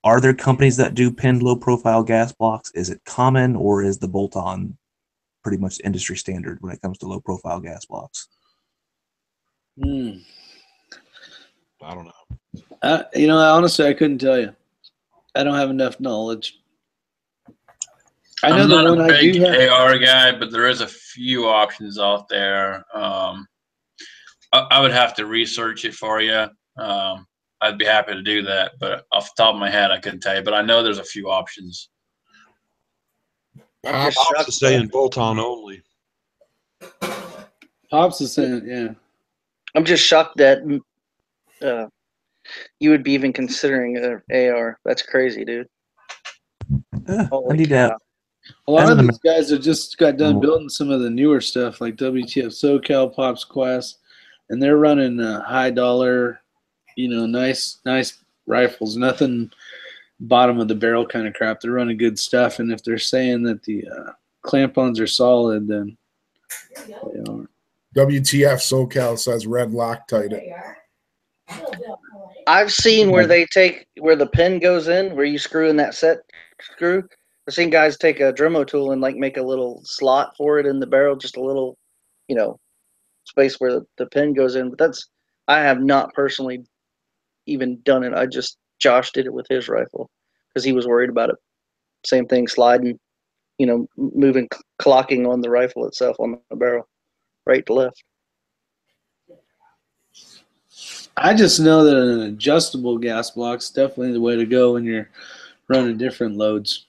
Are there companies that do pinned low-profile gas blocks? Is it common, or is the bolt-on pretty much industry standard when it comes to low-profile gas blocks? I don't know. Honestly, I couldn't tell you. I don't have enough knowledge. I know I'm the not one a I big do have. AR guy, but there is a few options out there. I would have to research it for you. I'd be happy to do that, but off the top of my head, I couldn't tell you. But I know there's a few options. Pops is saying bolt-on only. Pops is saying, yeah. I'm just shocked that you would be even considering an AR. That's crazy, dude. I need that. A lot of these guys have just got done building some of the newer stuff like WTF SoCal, Pops Quest, and they're running high dollar, nice rifles. Nothing bottom of the barrel kind of crap. They're running good stuff, and if they're saying that the clamp-ons are solid, then they are. WTF SoCal says red Loctite it. I've seen where they take where the pin goes in, where you screw in that set screw. I've seen guys take a Dremel tool and make a little slot for it in the barrel, just a little, space where the pin goes in. But I have not personally even done it. Josh did it with his rifle because he was worried about it. Same thing, sliding moving, clocking on the rifle itself on the barrel, right to left. I just know that an adjustable gas block is definitely the way to go when you're running different loads.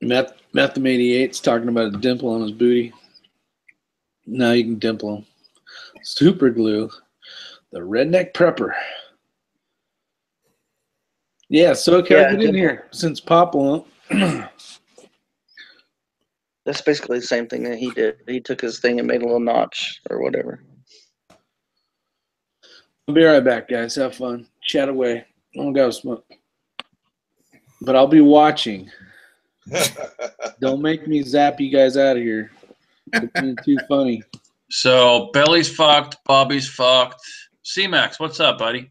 Metham 88's talking about a dimple on his booty. Now you can dimple him. Super glue, the redneck prepper. Yeah, so get in here since Pop won't. That's basically the same thing that he did. He took his thing and made a little notch or whatever. I'll be right back, guys. Have fun. Chat away. I don't got smoke. But I'll be watching. Don't make me zap you guys out of here. It's been too funny. So Belly's fucked, Bobby's fucked. C-Max, what's up, buddy?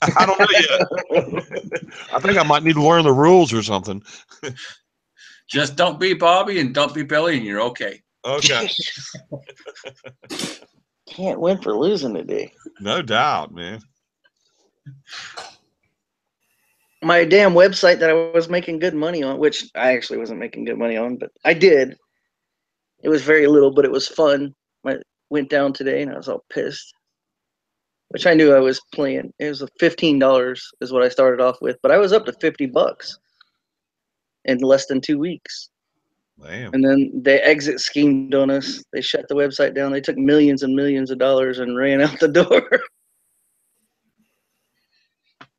I don't know yet. I think I might need to learn the rules or something. Just don't be Bobby and don't be Belly, and you're okay. Okay. Can't win for losing today. No doubt, man. My damn website that I was making good money on, which I actually wasn't making good money on, but I did. It was very little, but it was fun. I went down today and I was all pissed, which I knew I was playing. It was $15 is what I started off with, but I was up to $50 in less than 2 weeks. Damn. And then they exit schemed on us. They shut the website down. They took millions and millions of dollars and ran out the door.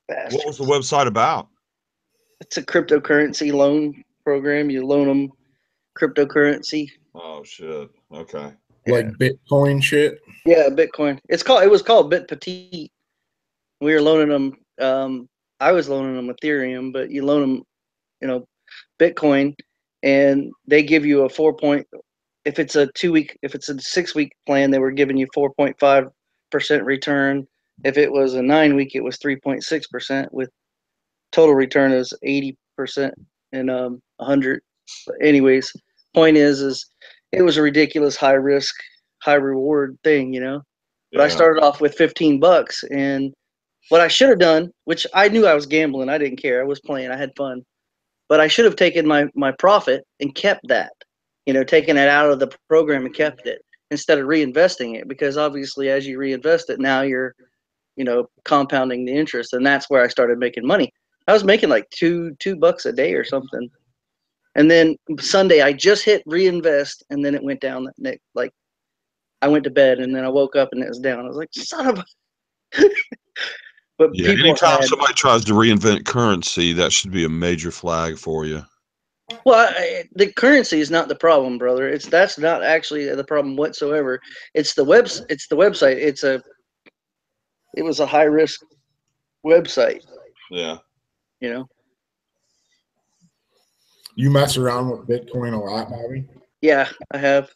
What was the website about? It's a cryptocurrency loan program. You loan them cryptocurrency. Oh shit. Okay. Like Bitcoin shit. Yeah, Bitcoin. It was called Bit Petite. We were loaning them. I was loaning them Ethereum, but you loan them, Bitcoin, and they give you a 4. If it's a 6-week plan, they were giving you 4.5% return. If it was a 9-week, it was 3.6% with total return is 80% and 100. But anyways, point is it was a ridiculous high risk, high reward thing, But I started off with $15, and what I should have done, which I knew I was gambling, I didn't care, I was playing, I had fun, but I should have taken my profit and kept that, taken it out of the program and kept it instead of reinvesting it, because obviously as you reinvest it, now you're compounding the interest, and that's where I started making money. I was making like $2 a day or something, and then Sunday I just hit reinvest, and then it went down. Like I went to bed, and then I woke up and it was down. I was like, son of a. But yeah, anytime somebody tries to reinvent currency, that should be a major flag for you. Well, the currency is not the problem, brother. That's not actually the problem whatsoever. It's the website. It was a high risk website. Yeah. You mess around with Bitcoin a lot, Bobby? Yeah, I have.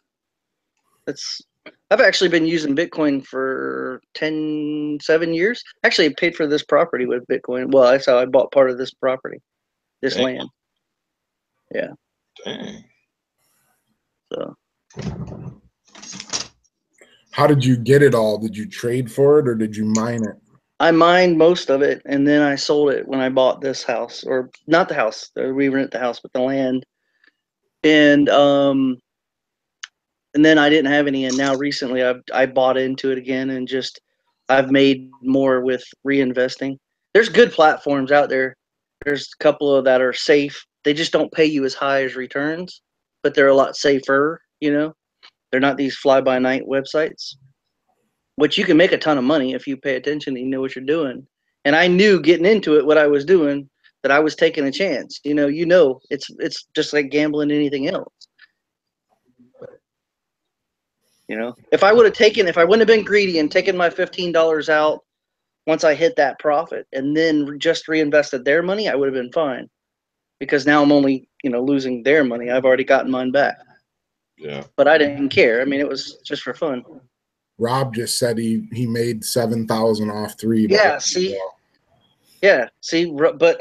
I've actually been using Bitcoin for 7 years. Actually, I paid for this property with Bitcoin. Well, that's how I bought part of this property, this land. Yeah. Dang. So. How did you get it all? Did you trade for it or did you mine it? I mined most of it, and then I sold it when I bought this house, or not the house. We rent the house, but the land. And then I didn't have any, and now recently I bought into it again, and I've made more with reinvesting. There's good platforms out there. There's a couple of that are safe. They just don't pay you as high as returns, but they're a lot safer. They're not these fly-by-night websites, which you can make a ton of money if you pay attention and you know what you're doing. And I knew getting into it, what I was doing, that I was taking a chance. It's just like gambling anything else. If I wouldn't have been greedy and taken my $15 out once I hit that profit and then just reinvested their money, I would have been fine. Because now I'm only, losing their money. I've already gotten mine back. Yeah. But I didn't care. I mean, it was just for fun. Rob just said he made 7,000 off 3. Yeah, see. Yeah, see, but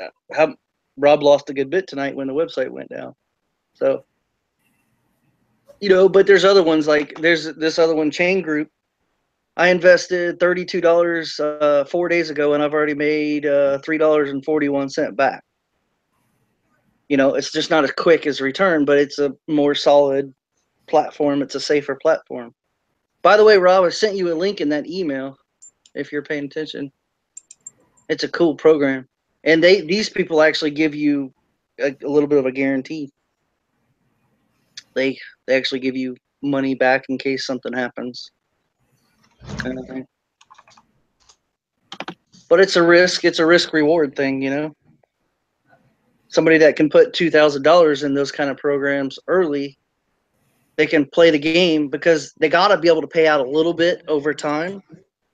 Rob lost a good bit tonight when the website went down. So You know, but there's other ones like there's this other one, Chain Group. I invested $32 4 days ago, and I've already made $3.41 back. You know, it's just not as quick as return, but it's a more solid platform. It's a safer platform. By the way, Rob, I sent you a link in that email if you're paying attention. It's a cool program. And these people actually give you a little bit of a guarantee. They actually give you money back in case something happens. Kind of thing. But it's a risk reward thing, you know. Somebody that can put $2,000 in those kind of programs early, they can play the game because they got to be able to pay out a little bit over time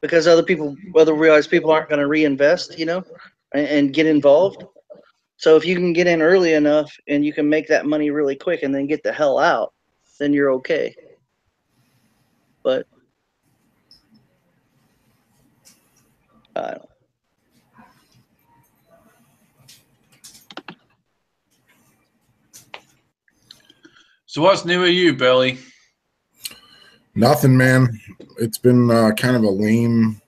because other people realize people aren't going to reinvest, you know, and get involved. So if you can get in early enough and you can make that money really quick and then get the hell out, then you're okay. But I don't know. So what's new with you, Billy? Nothing, man. It's been kind of a lame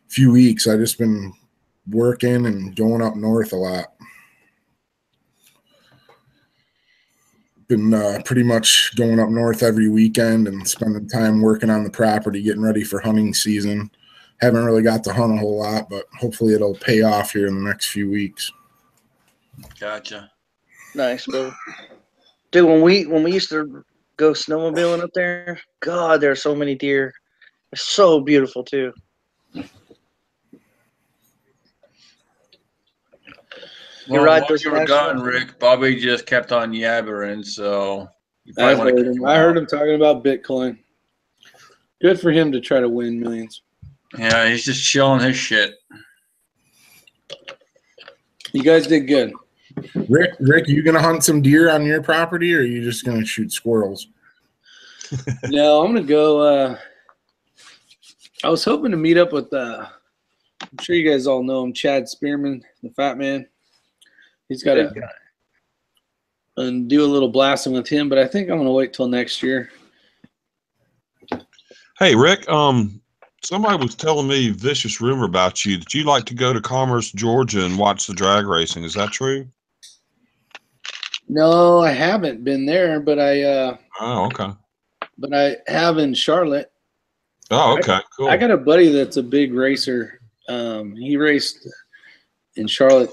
few weeks. I just been working and going up north a lot. Been pretty much going up north every weekend and spending time working on the property, getting ready for hunting season. Haven't really got to hunt a whole lot, but hopefully it'll pay off here in the next few weeks. Gotcha. Nice, Bill. Dude, when we used to go snowmobiling up there, God, there are so many deer. They're so beautiful too. Well, ride while those you were national- gone, Rick, Bobby just kept on yabbering, so you I probably want to heard him. I heard him talking about Bitcoin. Good for him to try to win millions. Yeah, he's just chilling his shit. You guys did good. Rick, you gonna hunt some deer on your property, or are you just gonna shoot squirrels? No, I'm gonna go. I was hoping to meet up with. I'm sure you guys all know him, Chad Spearman, the Fat Man. He's got to and do a little blasting with him, but I think I'm gonna wait till next year. Hey, Rick. Somebody was telling me vicious rumor about you that you like to go to Commerce, Georgia, and watch the drag racing. Is that true? No, I haven't been there, but Oh, okay. But I have in Charlotte. Oh, okay, cool. I got a buddy that's a big racer. He raced in Charlotte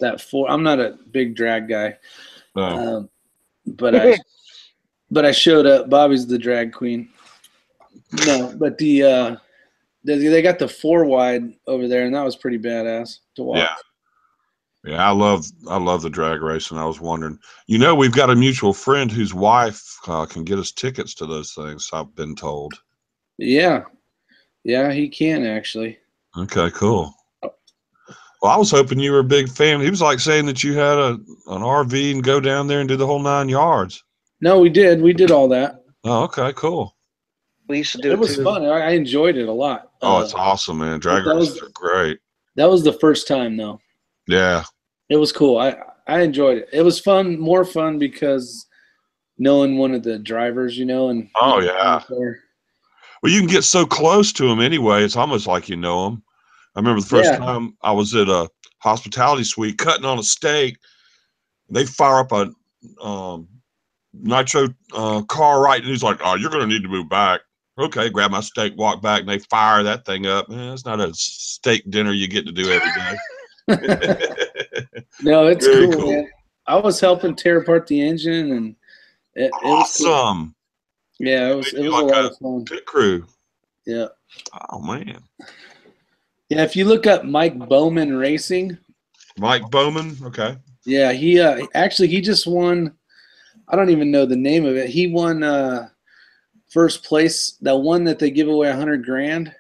I'm not a big drag guy. No. But I showed up. Bobby's the drag queen. No, but they got the 4-wide over there, and that was pretty badass to watch. Yeah, I love the drag racing. I was wondering, we've got a mutual friend whose wife can get us tickets to those things. I've been told. Yeah, he can actually. Okay, cool. Well, I was hoping you were a big fan. He was like saying that you had an RV and go down there and do the whole 9 yards. No, we did. We did all that. Oh, okay, cool. We used to do it. It was fun. I enjoyed it a lot. Oh, it's awesome, man. Drag races are great. That was the first time, though. Yeah. It was cool. I enjoyed it. It was fun, more fun because knowing one of the drivers, and oh yeah. Well, you can get so close to them anyway. It's almost like you know them. I remember the first time I was at a hospitality suite cutting on a steak. They fire up a nitro car right, and he's like, "Oh, you're going to need to move back." Okay, grab my steak, walk back, and they fire that thing up. It's not a steak dinner you get to do every day. No, it's cool, man. I was helping tear apart the engine, and it was awesome. Cool. Yeah, it was like a lot of fun. Pit crew. Yeah. Oh man. Yeah, if you look up Mike Bowman Racing. Mike Bowman, okay. Yeah, he just won. I don't even know the name of it. He won first place. That one that they give away $100,000.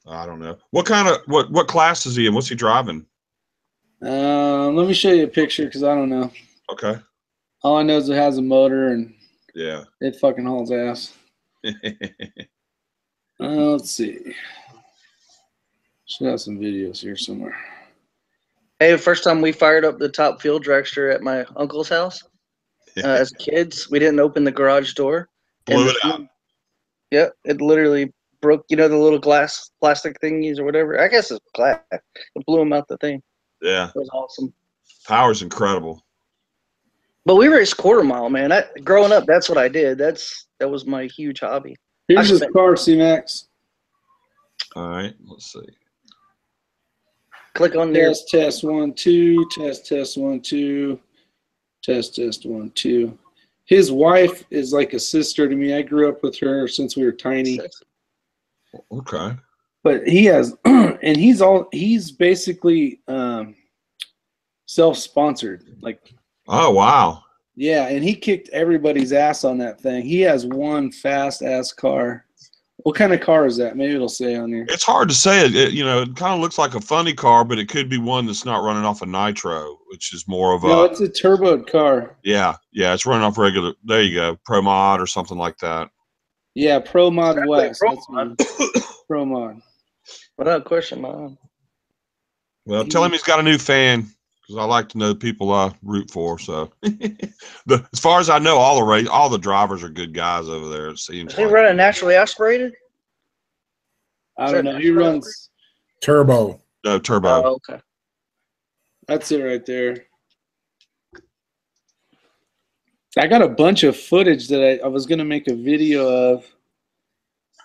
I don't know. What class is he in? What's he driving? Let me show you a picture because I don't know. Okay. All I know is it has a motor and it fucking hauls ass. Let's see. Should have some videos here somewhere. Hey, the first time we fired up the top field dragster at my uncle's house as kids, we didn't open the garage door. Blew it out. Yep, it literally broke. You know the little plastic thingies or whatever. I guess it's glass. It blew him out the thing. Yeah. It was awesome. Power's incredible. But we raced quarter mile, man. Growing up, that's what I did. That was my huge hobby. Here's his car, C-Max. All right, let's see. Click on there. Test 1 2. Test 1 2. Test 1 2. His wife is like a sister to me. I grew up with her since we were tiny. Okay. But he has, and he's basically self-sponsored. Like, oh wow. Yeah, and he kicked everybody's ass on that thing. He has one fast-ass car. What kind of car is that? Maybe it'll say on here. It's hard to say. It kind of looks like a funny car, but it could be one that's not running off a nitro, which is more of a. No, it's a turboed car. Yeah, it's running off regular. There you go, Pro Mod or something like that. Yeah, Pro Mod Exactly, West. Pro That's Mod. Pro Mod. Without question, man. Well, tell him he's got a new fan because I like to know the people I root for. So, as far as I know, all the drivers are good guys over there. It seems. Is he running naturally aspirated? I don't know. He runs turbo. No, turbo. Oh, okay. That's it right there. I got a bunch of footage that I was going to make a video of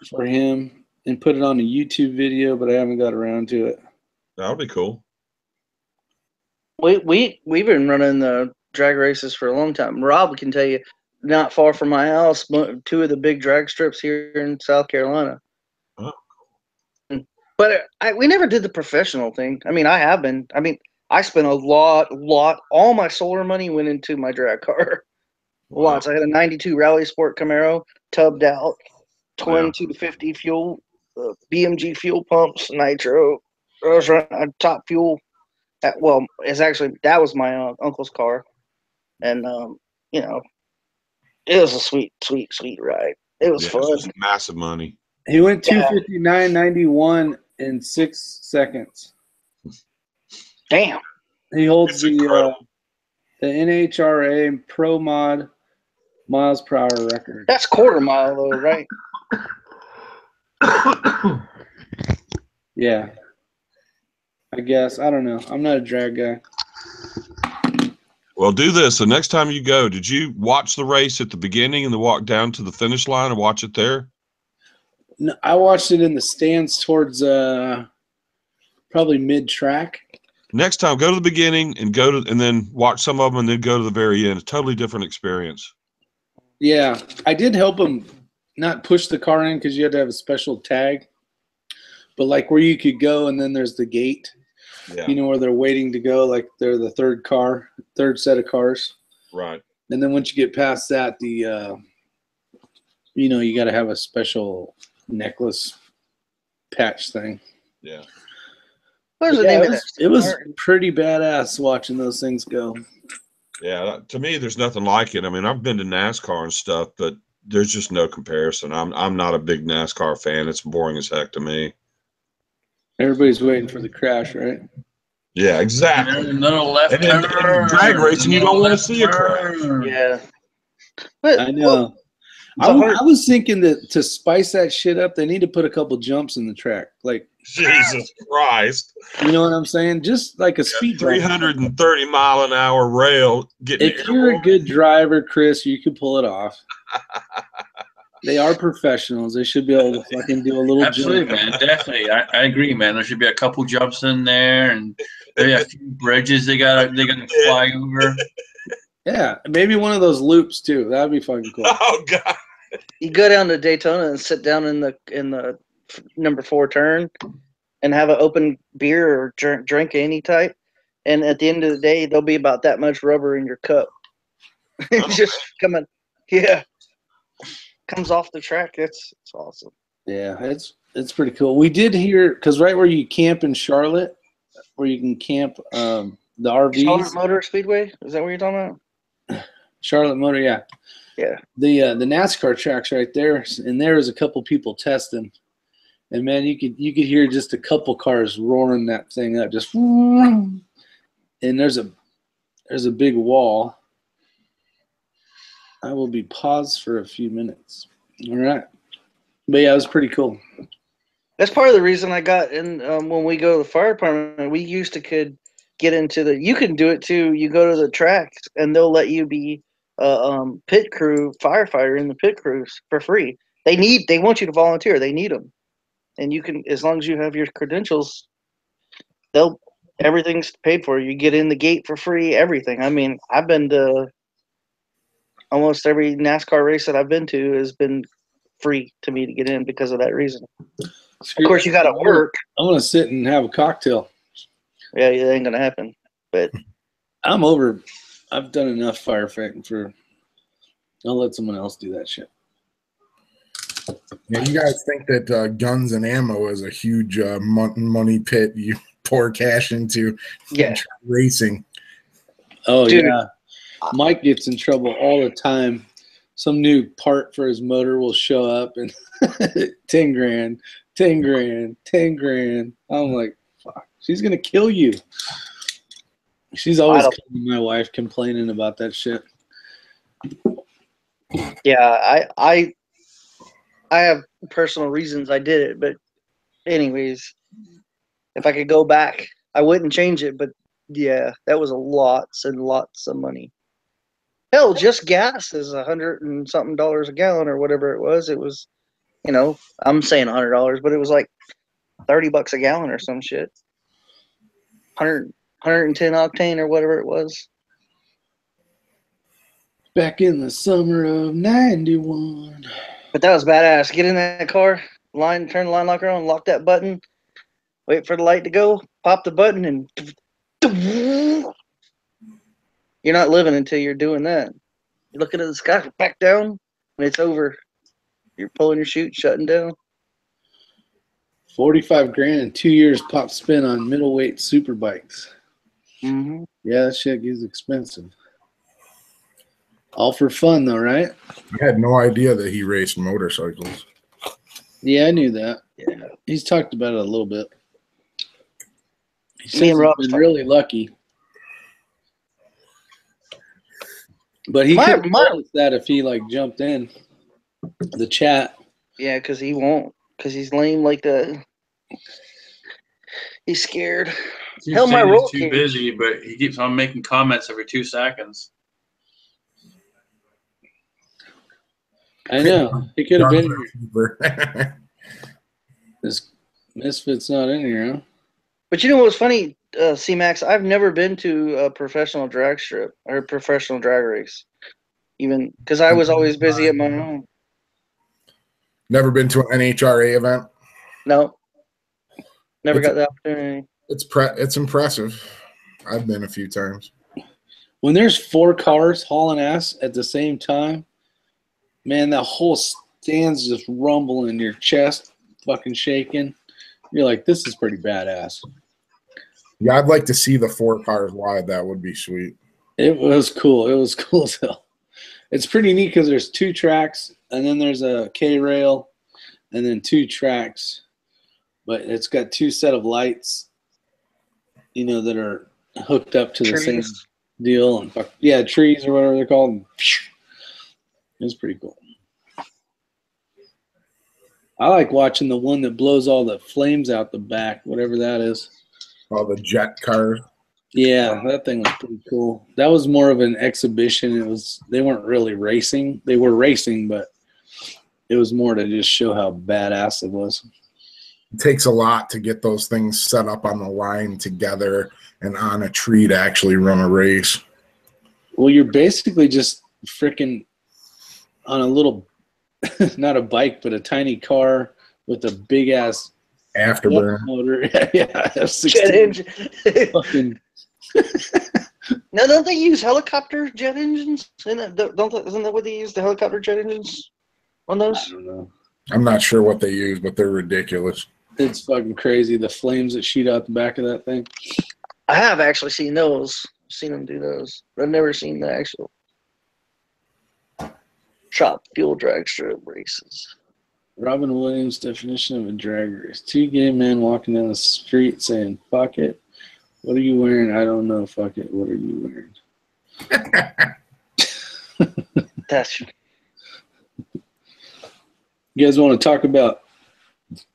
for him and put it on a YouTube video, but I haven't got around to it. That'll be cool. We've been running the drag races for a long time. Rob can tell you, not far from my house, 2 of the big drag strips here in South Carolina. Oh. But we never did the professional thing. I mean, I spent a lot. All my solar money went into my drag car. Wow. Lots. I had a '92 Rally Sport Camaro, tubbed out, twin 250 fuel, BMG fuel pumps, nitro. I was running top fuel. That was my uncle's car, and it was a sweet ride. It was fun. It's just massive money. He went 259.91 in 6 seconds. Damn. He holds the NHRA Pro Mod miles per hour record. That's quarter mile though, right? Yeah. I guess. I don't know. I'm not a drag guy. Well, do this. The next time you go, did you watch the race at the beginning and then walk down to the finish line and watch it there? No, I watched it in the stands towards probably mid-track. Next time, go to the beginning and and then watch some of them and then go to the very end. It's a totally different experience. Yeah. I did help him not push the car in because you had to have a special tag. But like where you could go and then there's the gate. Yeah. You know, where they're waiting to go, like they're the third set of cars. Right. And then once you get past that, you got to have a special necklace patch thing. Yeah. What was the name of that? It was pretty badass watching those things go. Yeah, to me, there's nothing like it. I mean, I've been to NASCAR and stuff, but there's just no comparison. I'm not a big NASCAR fan. It's boring as heck to me. Everybody's waiting for the crash, right? Yeah, exactly. No left and then drag racing, you don't want to see a crash. Yeah. I know. I was thinking that to spice that shit up, they need to put a couple jumps in the track. Like, Jesus Christ. You know what I'm saying? Just like a speed 330-mile-an-hour rail. If you're a good driver, Chris, you can pull it off. They are professionals. They should be able to fucking do a little Absolutely, jump. man. Definitely. I agree, man. There should be a couple jumps in there and maybe a few bridges they gotta fly over. Yeah, maybe one of those loops too. That'd be fucking cool. Oh god. You go down to Daytona and sit down in the number 4 turn and have an open beer or drink any type, and at the end of the day, there'll be about that much rubber in your cup. It's just coming, comes off the track. It's awesome. Yeah, it's pretty cool. We did hear because right where you camp in Charlotte, where you can camp the RVs. Charlotte Motor Speedway. Is that what you're talking about? Charlotte Motor, yeah. Yeah. The NASCAR track's right there, and there was a couple people testing, and man, you could hear just a couple cars roaring that thing up, just, and there's a big wall. I will be paused for a few minutes. All right. But yeah, it was pretty cool. That's part of the reason I got in. When we go to the fire department, we used to could get into the. You can do it too. You go to the tracks, and they'll let you be pit crew firefighter in the pit crews for free. They want you to volunteer. They need them, and you can, as long as you have your credentials, everything's paid for. You get in the gate for free. Everything. I mean, I've been to almost every NASCAR race that I've been to has been free to me to get in because of that reason. Of course, you got to work. I'm gonna sit and have a cocktail. Yeah, it ain't gonna happen. But I'm over. I've done enough firefighting for. I'll let someone else do that shit. Yeah, you guys think that guns and ammo is a huge money pit you pour cash into? Yeah, racing. Oh, dude. yeah. Mike gets in trouble all the time. Some new part for his motor will show up and 10 grand, 10 grand, 10 grand. I'm like, fuck, she's going to kill you. She's always calling my wife complaining about that shit. Yeah, I have personal reasons I did it, but anyways, if I could go back, I wouldn't change it. But yeah, that was lots and lots of money. Hell, just gas is $100 and something a gallon or whatever it was. It was, I'm saying $100, but it was like $30 a gallon or some shit. 110 octane or whatever it was. Back in the summer of 91. But that was badass. Get in that car, turn the line locker on, lock that button, wait for the light to go, pop the button, and you're not living until you're doing that. You're looking at the sky, back down, and it's over. You're pulling your chute, shutting down. 45 grand in 2 years pop spin on middleweight super bikes. Mm-hmm. Yeah, that shit gets expensive. All for fun, though, right? I had no idea that he raced motorcycles. Yeah, I knew that. Yeah. He's talked about it a little bit. He says Me and Rob he's been really lucky. But he could have that if he, jumped in the chat. Yeah, because he won't. Because he's lame like that. He's scared. Hell, my roll too busy, but he keeps on making comments every 2 seconds. I know. He could have been here. This Misfit's not in here, huh? But you know what's funny, C-Max? I've never been to a professional drag strip or a professional drag race. Even because I was always busy at my home. Never been to an NHRA event? No. Never got the opportunity. It's impressive. I've been a few times. When there's 4 cars hauling ass at the same time, man, that whole stand's just rumbling, your chest fucking shaking. You're like, this is pretty badass. Yeah, I'd like to see the 4 cars wide. That would be sweet. It was cool. It was cool as hell. It's pretty neat because there's 2 tracks, and then there's a K-rail, and then 2 tracks. But it's got 2 set of lights, that are hooked up to the same deal. And yeah, trees or whatever they're called. It's pretty cool. I like watching the one that blows all the flames out the back, whatever that is. Oh, the jet car. Yeah, that thing was pretty cool. That was more of an exhibition. They weren't really racing. They were racing, but it was more to just show how badass it was. It takes a lot to get those things set up on the line together and on a tree to actually run a race. Well, you're basically just freaking on a little, not a bike, but a tiny car with a big ass afterburner motor. Yeah, F16. Jet engine. Fucking. Now, don't they use helicopter jet engines? Isn't that what they use, the helicopter jet engines on those? I don't know. I'm not sure what they use, but they're ridiculous. It's fucking crazy, the flames that shoot out the back of that thing. I have actually seen those. Seen them do those. I've never seen the actual shop fuel drag strip races. Robin Williams' definition of a drag race. 2 gay men walking down the street saying, fuck it. What are you wearing? I don't know. Fuck it. What are you wearing? That's You guys want to talk about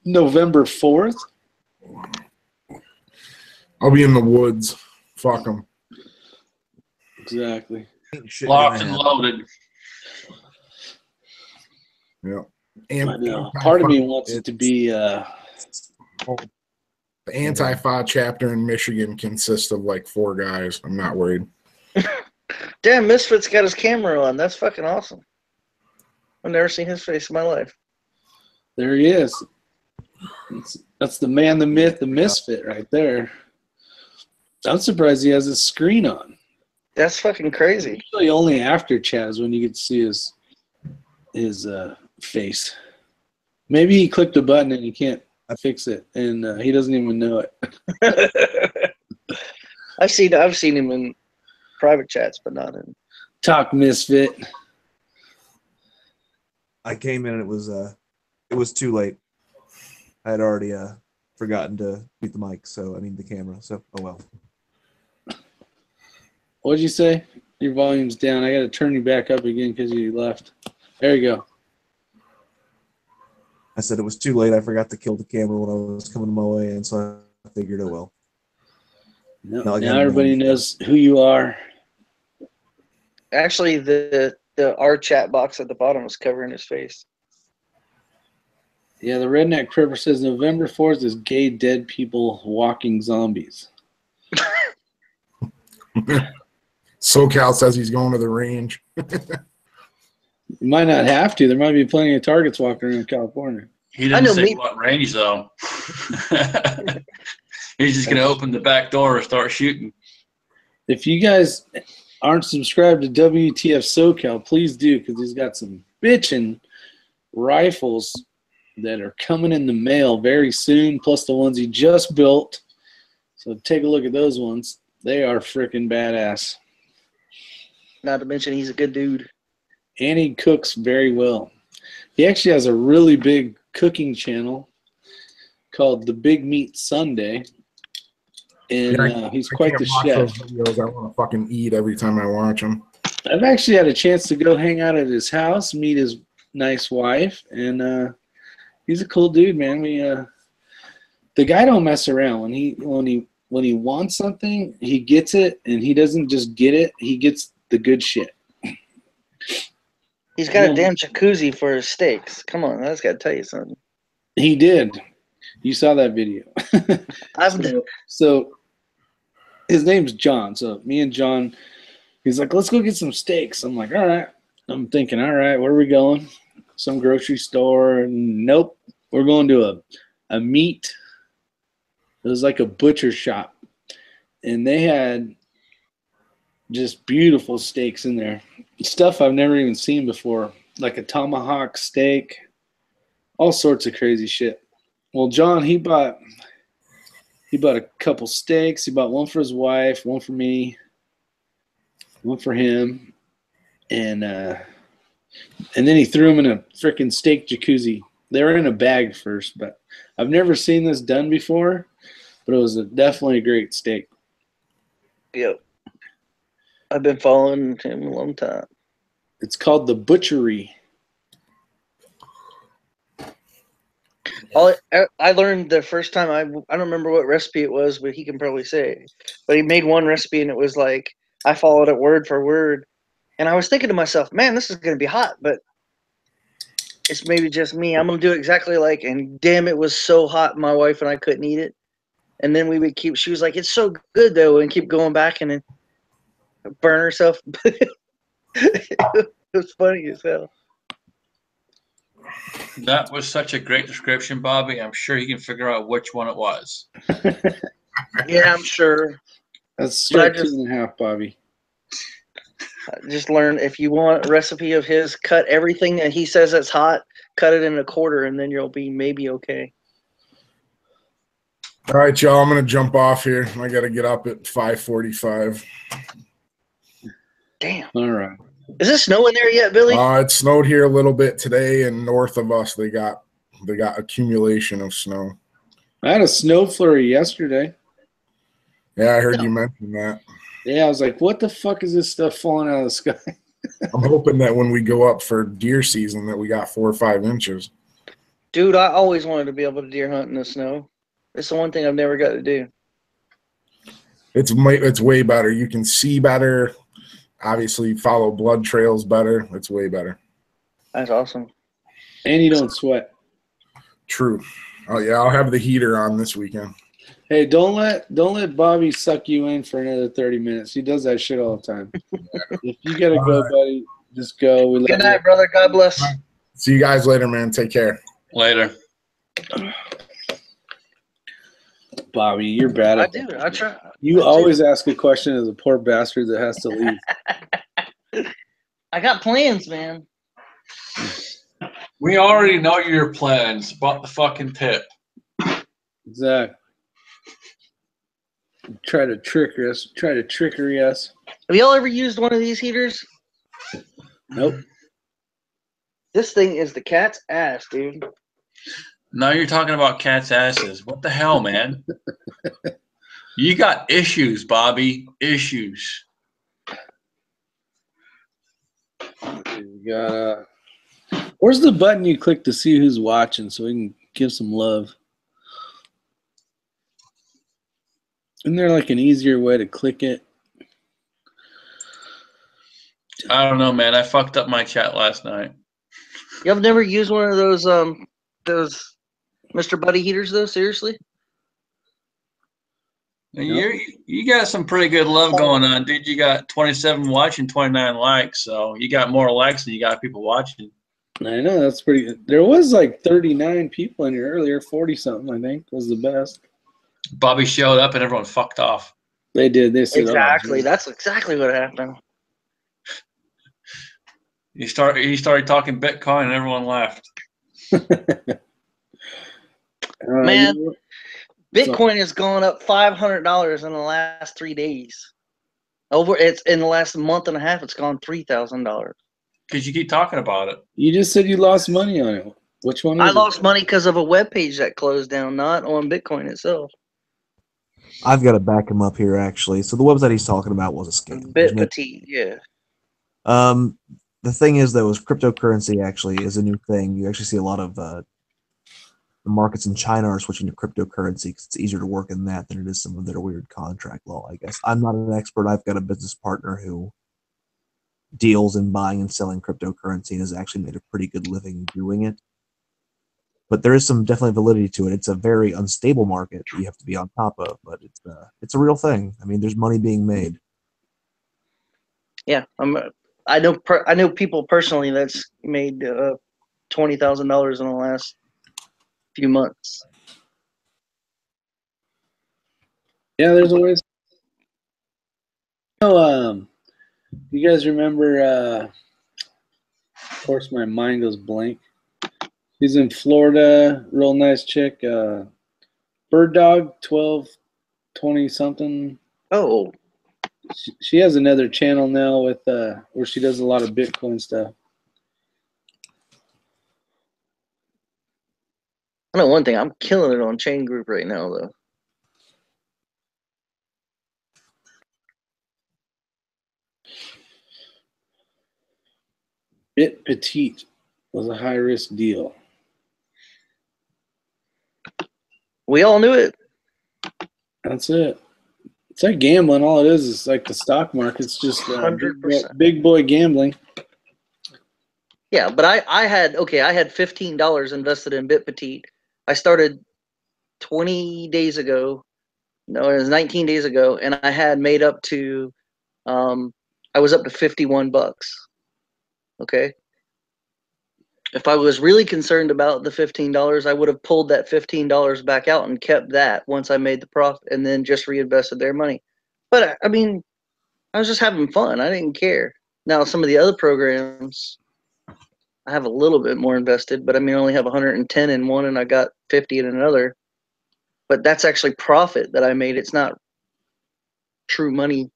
November 4th? I'll be in the woods. Fuck them. Exactly. Locked and loaded. Yeah. I know. Part of me wants it to be the anti-FA chapter in Michigan consists of like 4 guys. I'm not worried. Damn, Misfit's got his camera on. That's fucking awesome. I've never seen his face in my life. There he is. That's the man, the myth, the misfit right there. I'm surprised he has his screen on. That's fucking crazy. Usually only after Chaz when you get to see his face. Maybe he clicked a button and he can't fix it, and he doesn't even know it. I've seen him in private chats, but not in Talk Misfit. I came in and it was too late. I had already forgotten to mute the mic, the camera. So oh well. What'd you say? Your volume's down. I got to turn you back up again because you left. There you go. I said it was too late. I forgot to kill the camera when I was coming my way in, so I figured, oh well. No, now everybody knows who you are. Actually, the our chat box at the bottom was covering his face. Yeah, the Redneck Cripper says November 4th is gay dead people walking zombies. SoCal says he's going to the range. You might not have to. There might be plenty of targets walking around California. He didn't say what range, though. He's just going to open the back door and start shooting. If you guys aren't subscribed to WTF SoCal, please do, because he's got some bitchin' rifles that are coming in the mail very soon, plus the ones he just built. So take a look at those ones. They are freaking badass. Not to mention he's a good dude. And he cooks very well. He actually has a really big cooking channel called The Big Meat Sunday. And he's quite the chef. Videos. I want to fucking eat every time I watch them. I've actually had a chance to go hang out at his house, meet his nice wife, and he's a cool dude, man. The guy don't mess around. When he wants something, he gets it, and he doesn't just get it. He gets the good shit. He's got a damn jacuzzi for his steaks. Come on, I just got to tell you something. He did. You saw that video. So his name's John. So me and John, he's like, let's go get some steaks. I'm like, all right. I'm thinking, all right, where are we going? Some grocery store. Nope. We're going to a meat. It was like a butcher shop. And they had just beautiful steaks in there. Stuff I've never even seen before. Like a tomahawk steak. All sorts of crazy shit. Well, John, he bought a couple steaks. He bought one for his wife, one for me, one for him, and then he threw them in a freaking steak jacuzzi. They were in a bag first, but I've never seen this done before. But it was definitely a great steak. Yep, I've been following him a long time. It's called The Butchery. I learned the first time, I don't remember what recipe it was, but he can probably say. But he made one recipe, and it was like, I followed it word for word. And I was thinking to myself, man, this is going to be hot, but it's maybe just me. I'm going to do it exactly like, and damn, it was so hot, my wife and I couldn't eat it. And then we would she was like, it's so good, though, and keep going back and then burn herself. It was funny as hell. That was such a great description, Bobby. I'm sure you can figure out which one it was. Yeah, I'm sure. That's strike 2.5, Bobby. Just learn, if you want a recipe of his, cut everything that he says that's hot, cut it in a quarter, and then you'll be maybe okay. All right, y'all, I'm going to jump off here. I got to get up at 5:45. Damn. All right. Is it snowing there yet, Billy? It snowed here a little bit today, and north of us, they got accumulation of snow. I had a snow flurry yesterday. Yeah, I heard you mention that. Yeah, I was like, what the fuck is this stuff falling out of the sky? I'm hoping that when we go up for deer season that we got 4 or 5 inches. Dude, I always wanted to be able to deer hunt in the snow. It's the one thing I've never got to do. It's way better. You can see better. Obviously, follow blood trails better. It's way better. That's awesome. And you don't sweat. True. Oh yeah, I'll have the heater on this weekend. Hey, don't let Bobby suck you in for another 30 minutes. He does that shit all the time. If you gotta go, buddy, just go. We Good love night, you. brother. God bless. See you guys later, man. Take care. Later. Bobby, you're bad I at do. that. I try. You I do. always ask a question as a poor bastard that has to leave. I got plans, man. We already know your plans. About the fucking tip. Exactly. Try to trickery us. Have y'all ever used one of these heaters? Nope. This thing is the cat's ass, dude. Now you're talking about cats' asses. What the hell, man? You got issues, Bobby. Issues. You got where's the button you click to see who's watching so we can give some love? Isn't there like an easier way to click it? I don't know, man. I fucked up my chat last night. Y'all have never used one of those Mr. Buddy heaters, though? Seriously? You got some pretty good love going on, dude. You got 27 watching, 29 likes, so you got more likes than you got people watching. I know, that's pretty good. There was like 39 people in here earlier, 40 something I think was the best. Bobby showed up and everyone fucked off. They did. They said, Exactly. "Oh, That's exactly what happened. He started talking Bitcoin and everyone left. Man, you know, Bitcoin has gone up $500 in the last 3 days. It's in the last month and a half. It's gone $3,000. Because you keep talking about it. you just said you lost money on it. Which one? I Is lost it? money because of a web page that closed down, not on Bitcoin itself. I've got to back him up here, actually. So the website he's talking about was a scam. Bit petite, yeah. The thing is, though, is cryptocurrency actually is a new thing. You actually see a lot of the markets in China are switching to cryptocurrency because it's easier to work in that than it is some of their weird contract law, I guess. I'm not an expert. I've got a business partner who deals in buying and selling cryptocurrency and has actually made a pretty good living doing it. But there is some definitely validity to it. It's a very unstable market that you have to be on top of, but it's a real thing. I mean, there's money being made. Yeah, I know people personally that's made $20,000 in the last few months. Yeah, there's always. You guys remember? Of course, my mind goes blank. She's in Florida, real nice chick. Bird Dog, 12, 20 something. Oh, She has another channel now with where she does a lot of Bitcoin stuff. I know one thing. I'm killing it on Chain Group right now, though. Bit Petite was a high risk deal. We all knew it. That's it. It's like gambling. All it is like the stock market. It's just 100%. big boy gambling. Yeah, but I had $15 invested in Bit Petite. I started 20 days ago. No, it was 19 days ago, and I had made up to I was up to $51. Okay. If I was really concerned about the $15, I would have pulled that $15 back out and kept that once I made the profit and then just reinvested their money. But I mean, I was just having fun. I didn't care. Now, some of the other programs, I have a little bit more invested, but I mean, I only have 110 in one and I got 50 in another. But that's actually profit that I made. It's not true money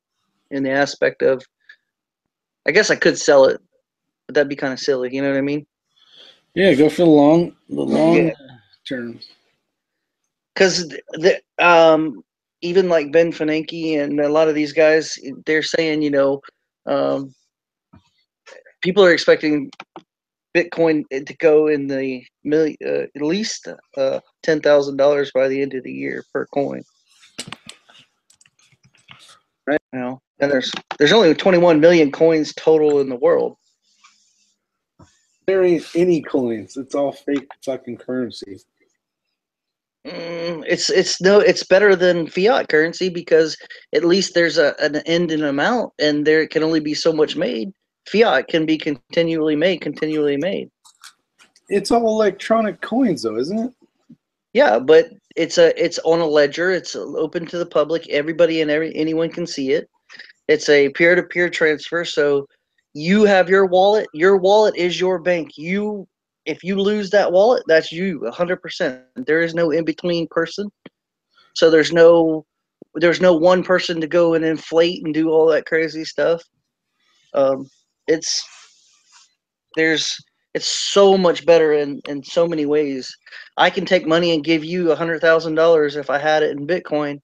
in the aspect of, I guess I could sell it, but that'd be kind of silly. You know what I mean? Yeah, go for the long term. Because even like Ben Fernanke and a lot of these guys, they're saying, people are expecting Bitcoin to go in the at least $10,000 by the end of the year per coin. Right now, and there's only 21 million coins total in the world. There ain't any coins. It's all fake fucking currency. It's better than fiat currency because at least there's an end in amount, and there can only be so much made. Fiat can be continually made. It's all electronic coins, though, isn't it? Yeah, but it's on a ledger. It's open to the public. Everybody and anyone can see it. It's a peer-to-peer transfer. So you have your wallet. Your wallet is your bank. If you lose that wallet, that's you 100%. There is no in-between person. So there's no one person to go and inflate and do all that crazy stuff. It's so much better in so many ways. I can take money and give you $100,000 if I had it in Bitcoin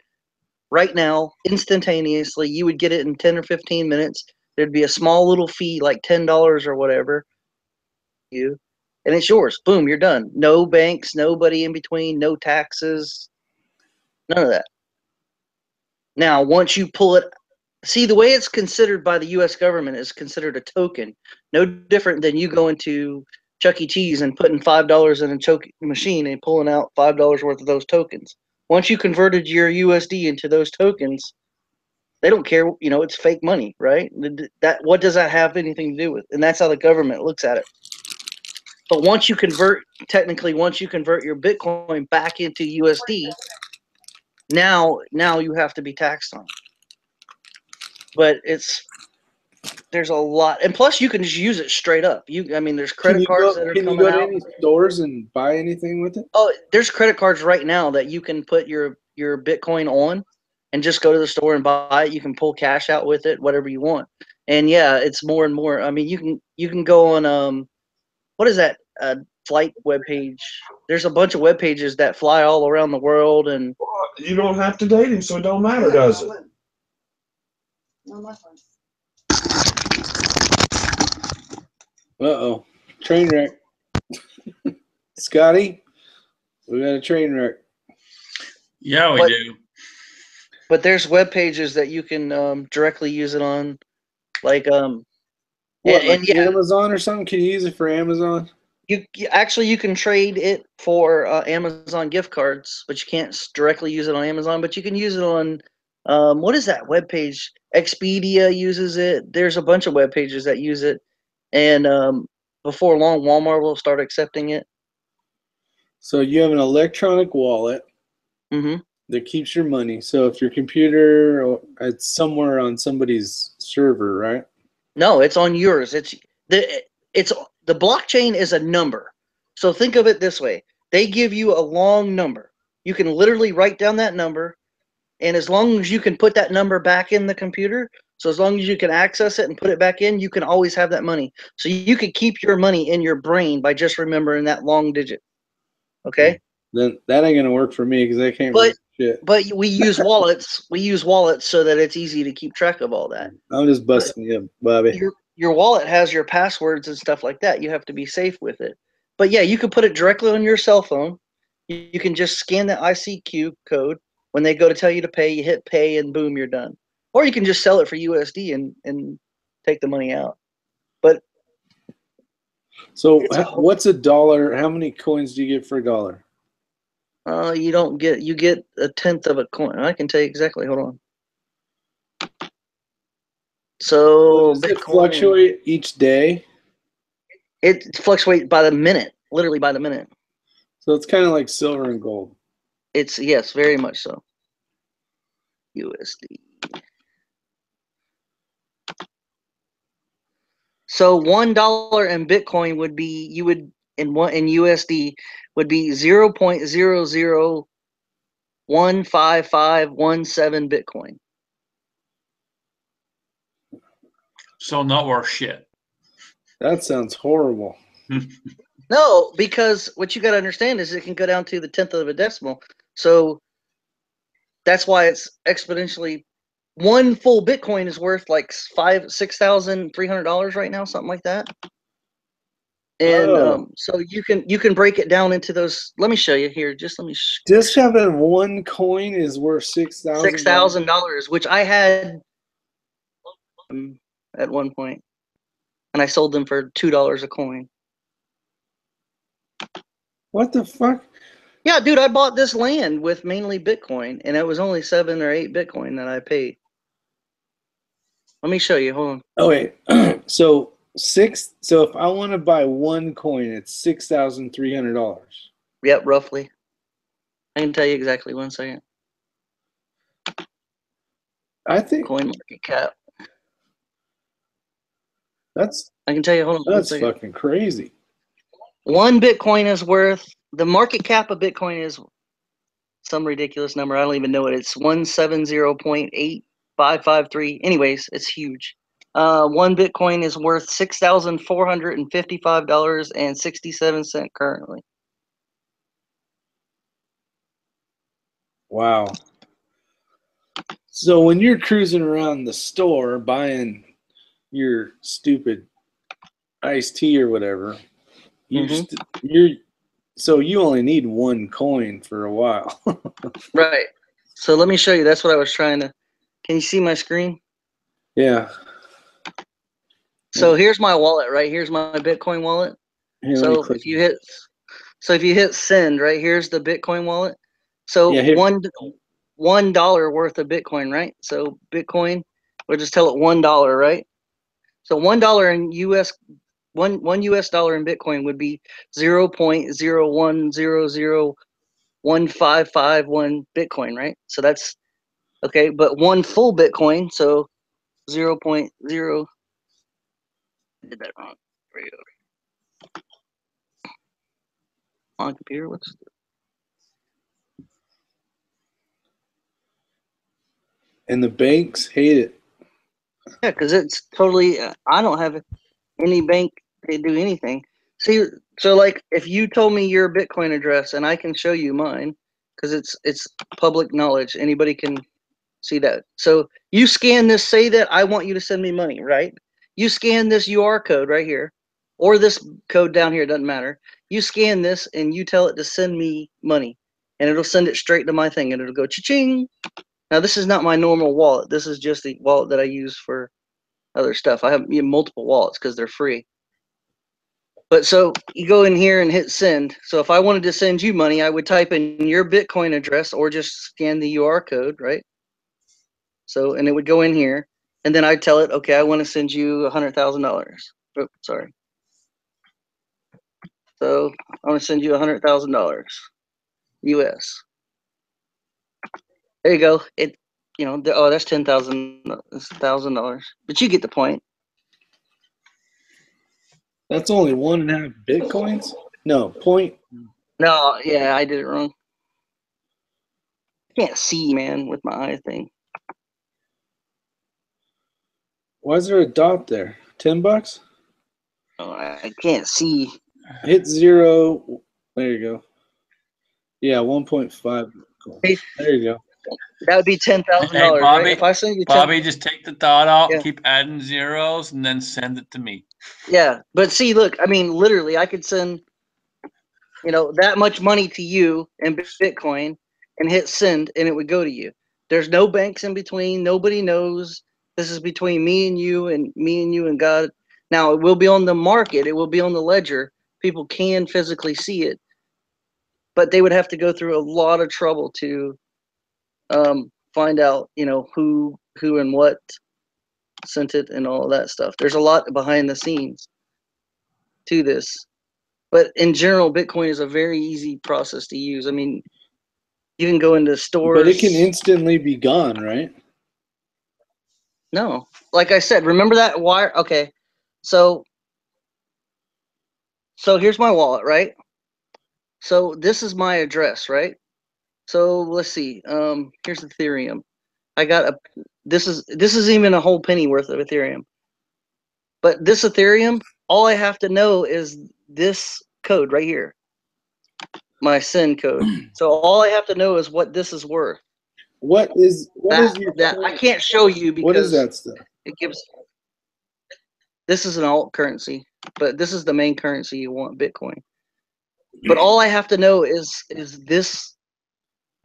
right now, instantaneously. You would get it in 10 or 15 minutes. There'd be a small little fee, like $10 or whatever. And it's yours. Boom, you're done. No banks, nobody in between, no taxes, none of that. Now, once you pull it, see, the way it's considered by the U.S. government is considered a token. No different than you going to Chuck E. Cheese and putting $5 in a machine and pulling out $5 worth of those tokens. Once you converted your USD into those tokens, they don't care. It's fake money, right? What does that have anything to do with? And that's how the government looks at it. But once you convert your Bitcoin back into USD, now you have to be taxed on. But there's a lot, and plus you can just use it straight up. There's credit cards that are coming out. Can you go to any stores and buy anything with it? Oh, there's credit cards right now that you can put your Bitcoin on, and just go to the store and buy it. You can pull cash out with it, whatever you want. And yeah, it's more and more. You can go on what is that flight webpage? There's a bunch of web pages that fly all around the world, and you don't have to date him, so it don't matter, does it? No, my phone. Uh-oh. Train wreck. Scotty, we got a train wreck. Yeah, we do. But there's web pages that you can directly use it on, like Amazon or something? Can you use it for Amazon? You can trade it for Amazon gift cards, but you can't directly use it on Amazon. But you can use it on what is that web page? Expedia uses it. There's a bunch of web pages that use it, and before long, Walmart will start accepting it. So you have an electronic wallet that keeps your money. So if your computer, it's somewhere on somebody's server, right? No, it's on yours. The blockchain is a number. So think of it this way. They give you a long number. You can literally write down that number, and as long as you can put that number back in the computer, so as long as you can access it and put it back in, you can always have that money. So you could keep your money in your brain by just remembering that long digit. Okay? Then that ain't gonna work for me because I can't remember shit. But we use wallets. We use wallets so that it's easy to keep track of all that. I'm just busting you, Bobby. Your wallet has your passwords and stuff like that. You have to be safe with it. But yeah, you can put it directly on your cell phone. You can just scan the ICQ code. When they go to tell you to pay, you hit pay, and boom, you're done. Or you can just sell it for USD and take the money out. But so what's $1? How many coins do you get for $1? You get a tenth of a coin. I can tell you exactly. Hold on. So does it fluctuate each day? It fluctuates by the minute, literally by the minute. So it's kind of like silver and gold. Yes, very much so. USD. So $1 in Bitcoin would be in USD would be 0.00155517 Bitcoin. So not worth shit. That sounds horrible. No, because what you got to understand is it can go down to the tenth of a decimal. So that's why it's exponentially. One full Bitcoin is worth like $6,300 right now, something like that. And Oh. so you can break it down into those. Let me show you here. Just let me. Just having one coin is worth $6,000. $6,000, which I had at one point, and I sold them for $2 a coin. What the fuck? Yeah, dude, I bought this land with mainly Bitcoin, and it was only 7 or 8 Bitcoin that I paid. Let me show you. Hold on. Oh wait. So if I want to buy one coin, it's $6,300. Yep, roughly. I can tell you exactly. 1 second. I think Coin market cap. that's I can tell you. Hold on. 1 that's second. fucking crazy. 1 Bitcoin is worth, the market cap of Bitcoin is some ridiculous number. I don't even know it. It's 170.8553. Anyways, it's huge. 1 Bitcoin is worth $6,455.67 currently. Wow. So when you're cruising around the store buying your stupid iced tea or whatever, so you only need one coin for a while. Right. So let me show you. That's what I was trying to. Can you see my screen? Yeah. So here's my wallet, right? Here's my Bitcoin wallet. Here, So if you hit send, right, here's the Bitcoin wallet. So yeah, $1 worth of Bitcoin, right? So Bitcoin, we'll just tell it $1, right? So $1 in US, one US dollar in Bitcoin would be 0.0100155 Bitcoin, right? So that's okay, but 1 full Bitcoin, so 0.0. I did that wrong. There you go. On computer, what's and the banks hate it. Yeah, because it's totally. I don't have any bank to do anything. See, so like if you told me your Bitcoin address and I can show you mine, because it's public knowledge, anybody can see that. So you scan this, say that I want you to send me money, right? You scan this UR code right here, or this code down here, doesn't matter. You scan this and you tell it to send me money, and it'll send it straight to my thing, and it'll go cha-ching. Now this is not my normal wallet. This is just the wallet that I use for other stuff. I have multiple wallets because they're free. But so you go in here and hit send. So if I wanted to send you money, I would type in your Bitcoin address or just scan the UR code, right? So, and it would go in here, and then I'd tell it, okay, I want to send you $100,000. Oops, sorry. So I want to send you $100,000 US. There you go. It, oh, that's $1,000. But you get the point. That's only 1.5 Bitcoins? No, point. No, yeah, I did it wrong. I can't see, man, with my eye thing. Why is there a dot there? $10? Oh, I can't see. Hit 0. There you go. Yeah, 1.5. Cool. There you go. That would be $10,000, Hey, Bobby, right? If I send you Bobby, just take the dot out, Yeah. keep adding zeros, and then send it to me. Yeah, but see, look, I mean, literally, I could send, that much money to you in Bitcoin and hit send, and it would go to you. There's no banks in between. Nobody knows. This is between me and you and God. Now, it will be on the market. It will be on the ledger. People can physically see it, but they would have to go through a lot of trouble to find out, who and what sent it and all that stuff. There's a lot behind the scenes to this. But in general, Bitcoin is a very easy process to use. I mean, you can go into stores. But it can instantly be gone, right? No. Like I said, remember that wire? Okay. So here's my wallet, right? So this is my address, right? So let's see. Here's Ethereum. I got this is even a whole penny worth of Ethereum. But this Ethereum, all I have to know is this code right here. My send code. So all I have to know is what this is worth. What is your that I can't show you because what is that stuff? it gives. This is an alt currency. but this is the main currency you want, Bitcoin. But all I have to know is this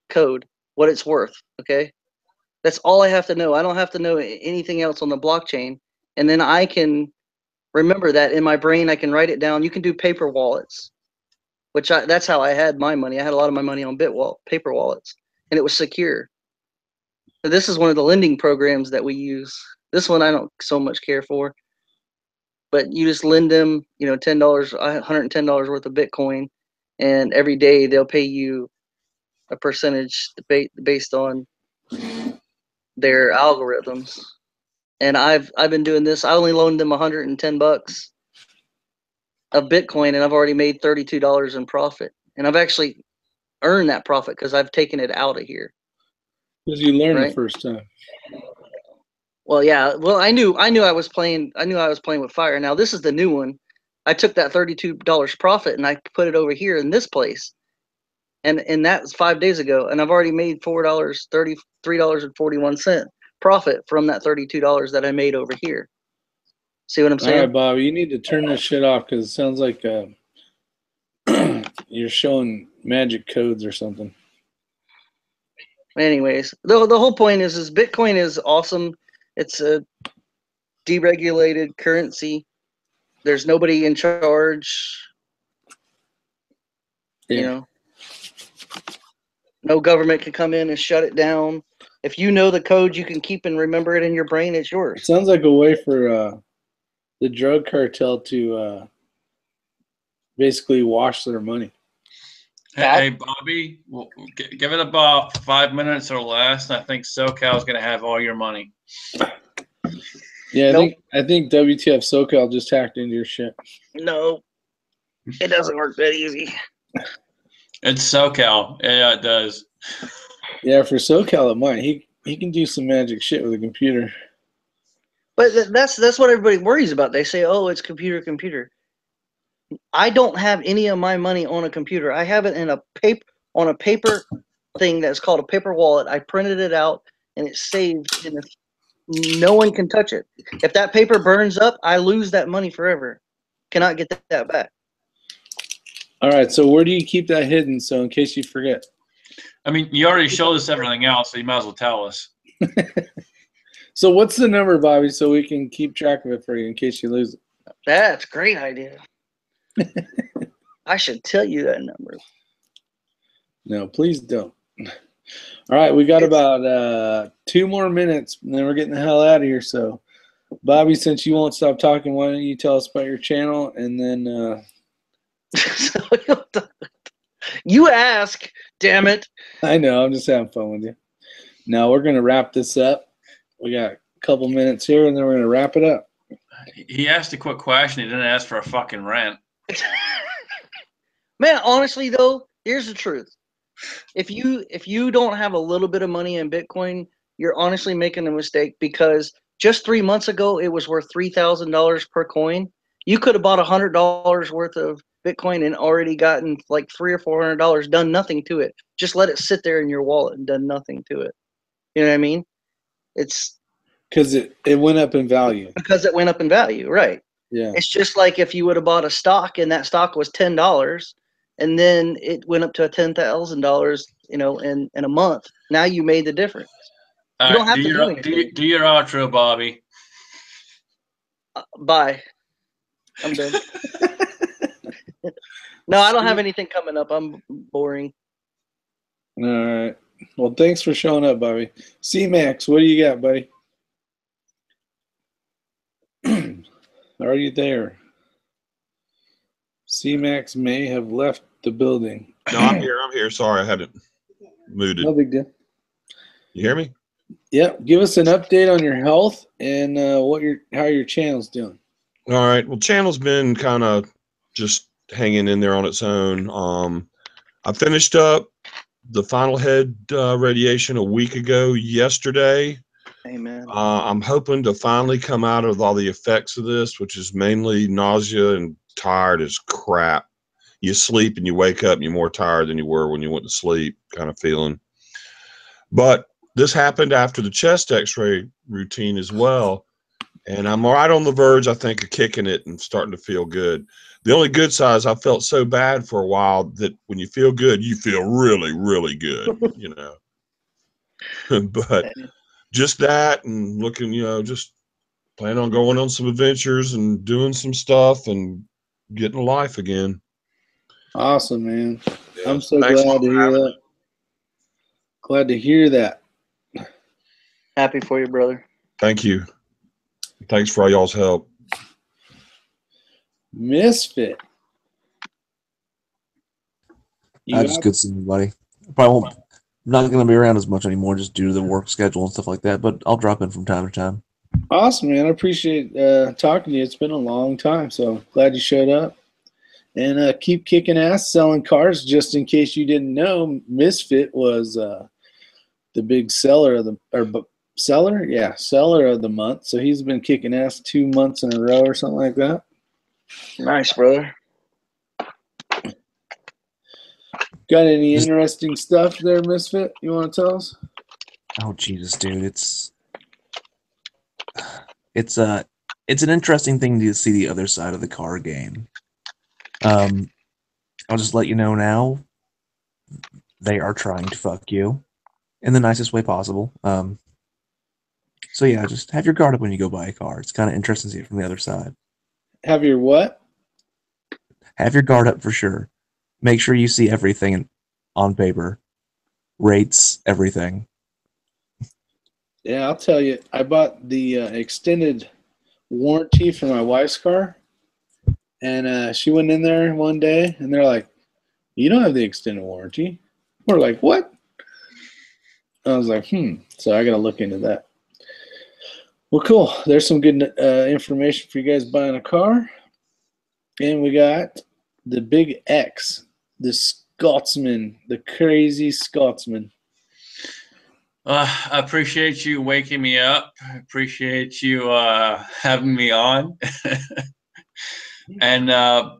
code, what it's worth. Okay, that's all I have to know. I don't have to know anything else on the blockchain, and then I can remember that in my brain. I can write it down. You can do paper wallets, which that's how I had my money. I had a lot of my money on paper wallets, and it was secure. So this is one of the lending programs that we use. This one I don't so much care for, but you just lend them, you know, $10, $110 worth of Bitcoin, and every day they'll pay you a percentage based on their algorithms. And I've been doing this. I only loaned them $110 of Bitcoin, and I've already made $32 in profit. And I've actually earned that profit because I've taken it out of here. Because you learned Right? the first time. Well, yeah. Well, I knew I was playing with fire. Now this is the new one. I took that $32 profit and I put it over here in this place, and that was 5 days ago, and I've already made $33.41 profit from that $32 that I made over here. See what I'm All saying? right, Bobby, you need to turn this shit off because it sounds like you're showing magic codes or something. Anyways, the whole point is Bitcoin is awesome. It's a deregulated currency. There's nobody in charge. Yeah. You know, no government can come in and shut it down. If you know the code, you can keep and remember it in your brain. It's It yours. sounds like a way for the drug cartel to basically wash their money. Hey, Bobby, well, give it about 5 minutes or less, and I think SoCal is going to have all your money. Yeah, Nope. I think WTF SoCal just hacked into your shit. No, it doesn't work that easy. It's SoCal. Yeah, it does. Yeah, for SoCal it might. He can do some magic shit with a computer. But that's what everybody worries about. They say, "Oh, it's computer." I don't have any of my money on a computer. I have it in a paper thing that's called a paper wallet. I printed it out and it's saved, and no one can touch it. If that paper burns up, I lose that money forever. Cannot get that back. All right, so where do you keep that hidden? So in case you forget. I mean, you already showed us everything else, so you might as well tell us. So what's the number, Bobby, so we can keep track of it for you in case you lose it? That's a great idea. I should tell you that number. No, please don't. All right, we got about 2 more minutes, and then we're getting the hell out of here. So, Bobby, since you won't stop talking, why don't you tell us about your channel, and then you ask, damn it. I know, I'm just having fun with you. Now we're going to wrap this up. We got a couple minutes here, and then we're going to wrap it up. He asked a quick question. He didn't ask for a fucking rent. Man, honestly though, here's the truth. If you don't have a little bit of money in Bitcoin, you're honestly making a mistake, because just 3 months ago it was worth $3,000 per coin. You could have bought $100 worth of Bitcoin and already gotten like $300 or $400, done nothing to it. Just let it sit there in your wallet and done nothing to it. You know what I mean? It's because it went up in value. Because it went up in value, right? Yeah. It's just like if you would have bought a stock and that stock was $10, and then it went up to $10,000, you know, in a month. Now you made the difference. All You don't right, have to do anything. Do your outro, Bobby. Bye. I'm done. No, I don't have anything coming up. I'm boring. All right. Well, thanks for showing up, Bobby. C-Max, what do you got, buddy? Are you there? C-Max may have left the building. No, I'm here. Sorry, I had it muted. No big deal. You hear me? Yep. Give us an update on your health and how your channel's doing. All right. Well, channel's been kind of just hanging in there on its own. I finished up the final head radiation a week ago yesterday. Amen. I'm hoping to finally come out of all the effects of this, which is mainly nausea and tired as crap. You sleep and you wake up and you're more tired than you were when you went to sleep, kind of feeling. But this happened after the chest x-ray routine as well. And I'm right on the verge, I think, of kicking it and starting to feel good. The only good side is I felt so bad for a while that when you feel good, you feel really, really good, you know. But just that and looking, you know, just planning on going on some adventures and doing some stuff and getting a life again. Awesome, man. Yeah. I'm so Thanks glad to hear having that. me. Glad to hear that. Happy for you, brother. Thank you. Thanks for all y'all's help. Misfit. Just good seeing you, buddy. Probably won't. I'm not going to be around as much anymore, just due to the work schedule and stuff like that. But I'll drop in from time to time. Awesome, man. I appreciate talking to you. It's been a long time, so glad you showed up. And keep kicking ass selling cars. Just in case you didn't know, Misfit was the big seller of the seller of the month. So he's been kicking ass 2 months in a row or something like that. Nice, brother. Got any interesting stuff there, Misfit? You want to tell us? Oh Jesus, dude, it's an interesting thing to see the other side of the car game. I'll just let you know now. They are trying to fuck you in the nicest way possible. So yeah, just have your guard up when you go buy a car. It's kind of interesting to see it from the other side. Have your what? Have your guard up for sure. Make sure you see everything on paper. Rates, everything. Yeah, I'll tell you. I bought the extended warranty for my wife's car. And she went in there one day, and they're like, "You don't have the extended warranty." We're like, "What?" I was like, So I got to look into that. Well, cool. There's some good information for you guys buying a car. And we got the Big X, the Scotsman, the crazy Scotsman. I appreciate you waking me up. I appreciate you having me on. And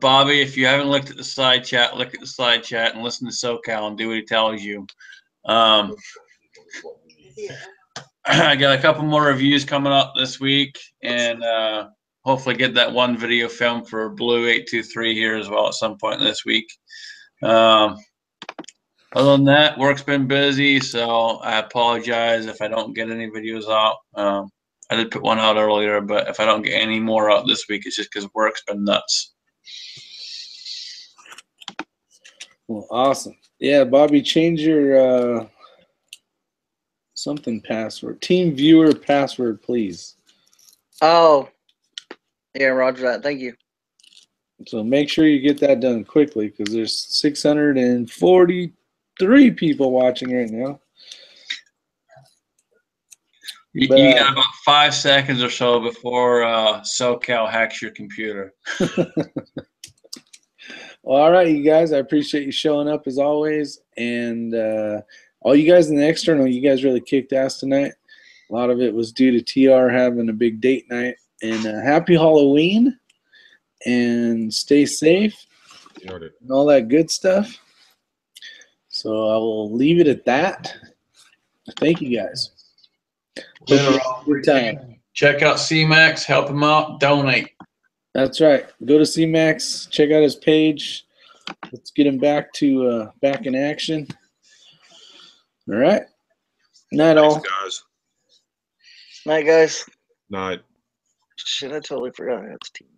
Bobby, if you haven't looked at the side chat, look at the side chat and listen to SoCal and do what he tells you. I got a couple more reviews coming up this week, and hopefully get that one video filmed for Blue 823 here as well at some point this week. Other than that, work's been busy, so I apologize if I don't get any videos out. I did put one out earlier, but if I don't get any more out this week, it's just because work's been nuts. Well, awesome. Yeah, Bobby, change your something password. Team viewer password, please. Oh, yeah, roger that. Thank you. So make sure you get that done quickly because there's 643 people watching right now. You got about 5 seconds or so before SoCal hacks your computer. Well, all right, you guys. I appreciate you showing up as always. And all you guys in the external, you guys really kicked ass tonight. A lot of it was due to TR having a big date night. And happy Halloween. And stay safe. And all that good stuff. So I will leave it at that. Thank you guys. Good time. Check out C-Max, help him out, donate. That's right. Go to C-Max, check out his page. Let's get him back to back in action. All right. Night all. Guys. Night, guys. Night. Shit, I totally forgot. That's team.